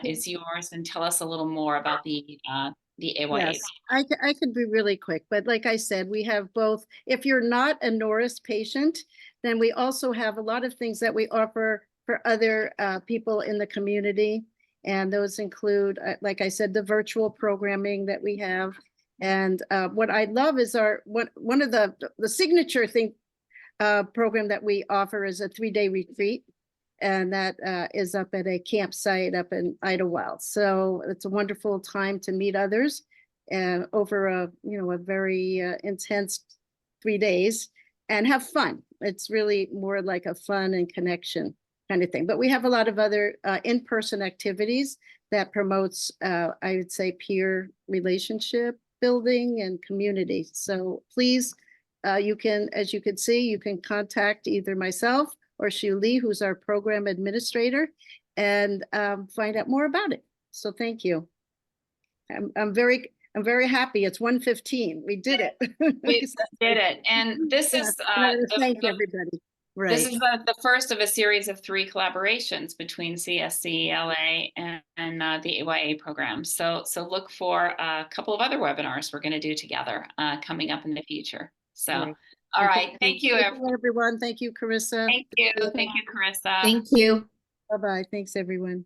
is yours, and tell us a little more about the AYA. Yes, I could be really quick, but like I said, we have both. If you're not a Norris patient, then we also have a lot of things that we offer for other people in the community. And those include, like I said, the virtual programming that we have. And what I love is one of the signature program that we offer is a 3-day retreat. And that is up at a campsite up in Idlewild. So it's a wonderful time to meet others and over a very intense 3 days and have fun. It's really more like a fun and connection kind of thing. But we have a lot of other in-person activities that promotes, I would say, peer relationship building and community. So please, you can, as you can see, you can contact either myself or Shu Lee, who's our program administrator, and find out more about it. So thank you. I'm very happy. It's 1:15. We did it. We did it. And this is thank everybody. Right. This is the first of a series of 3 collaborations between CSC LA and the AYA program. So look for a couple of other webinars we're going to do together coming up in the future. So. Right. All right. Thank you, everyone. Thank you, Carissa. Thank you. Thank you, Carissa. Thank you. Bye-bye. Thanks, everyone.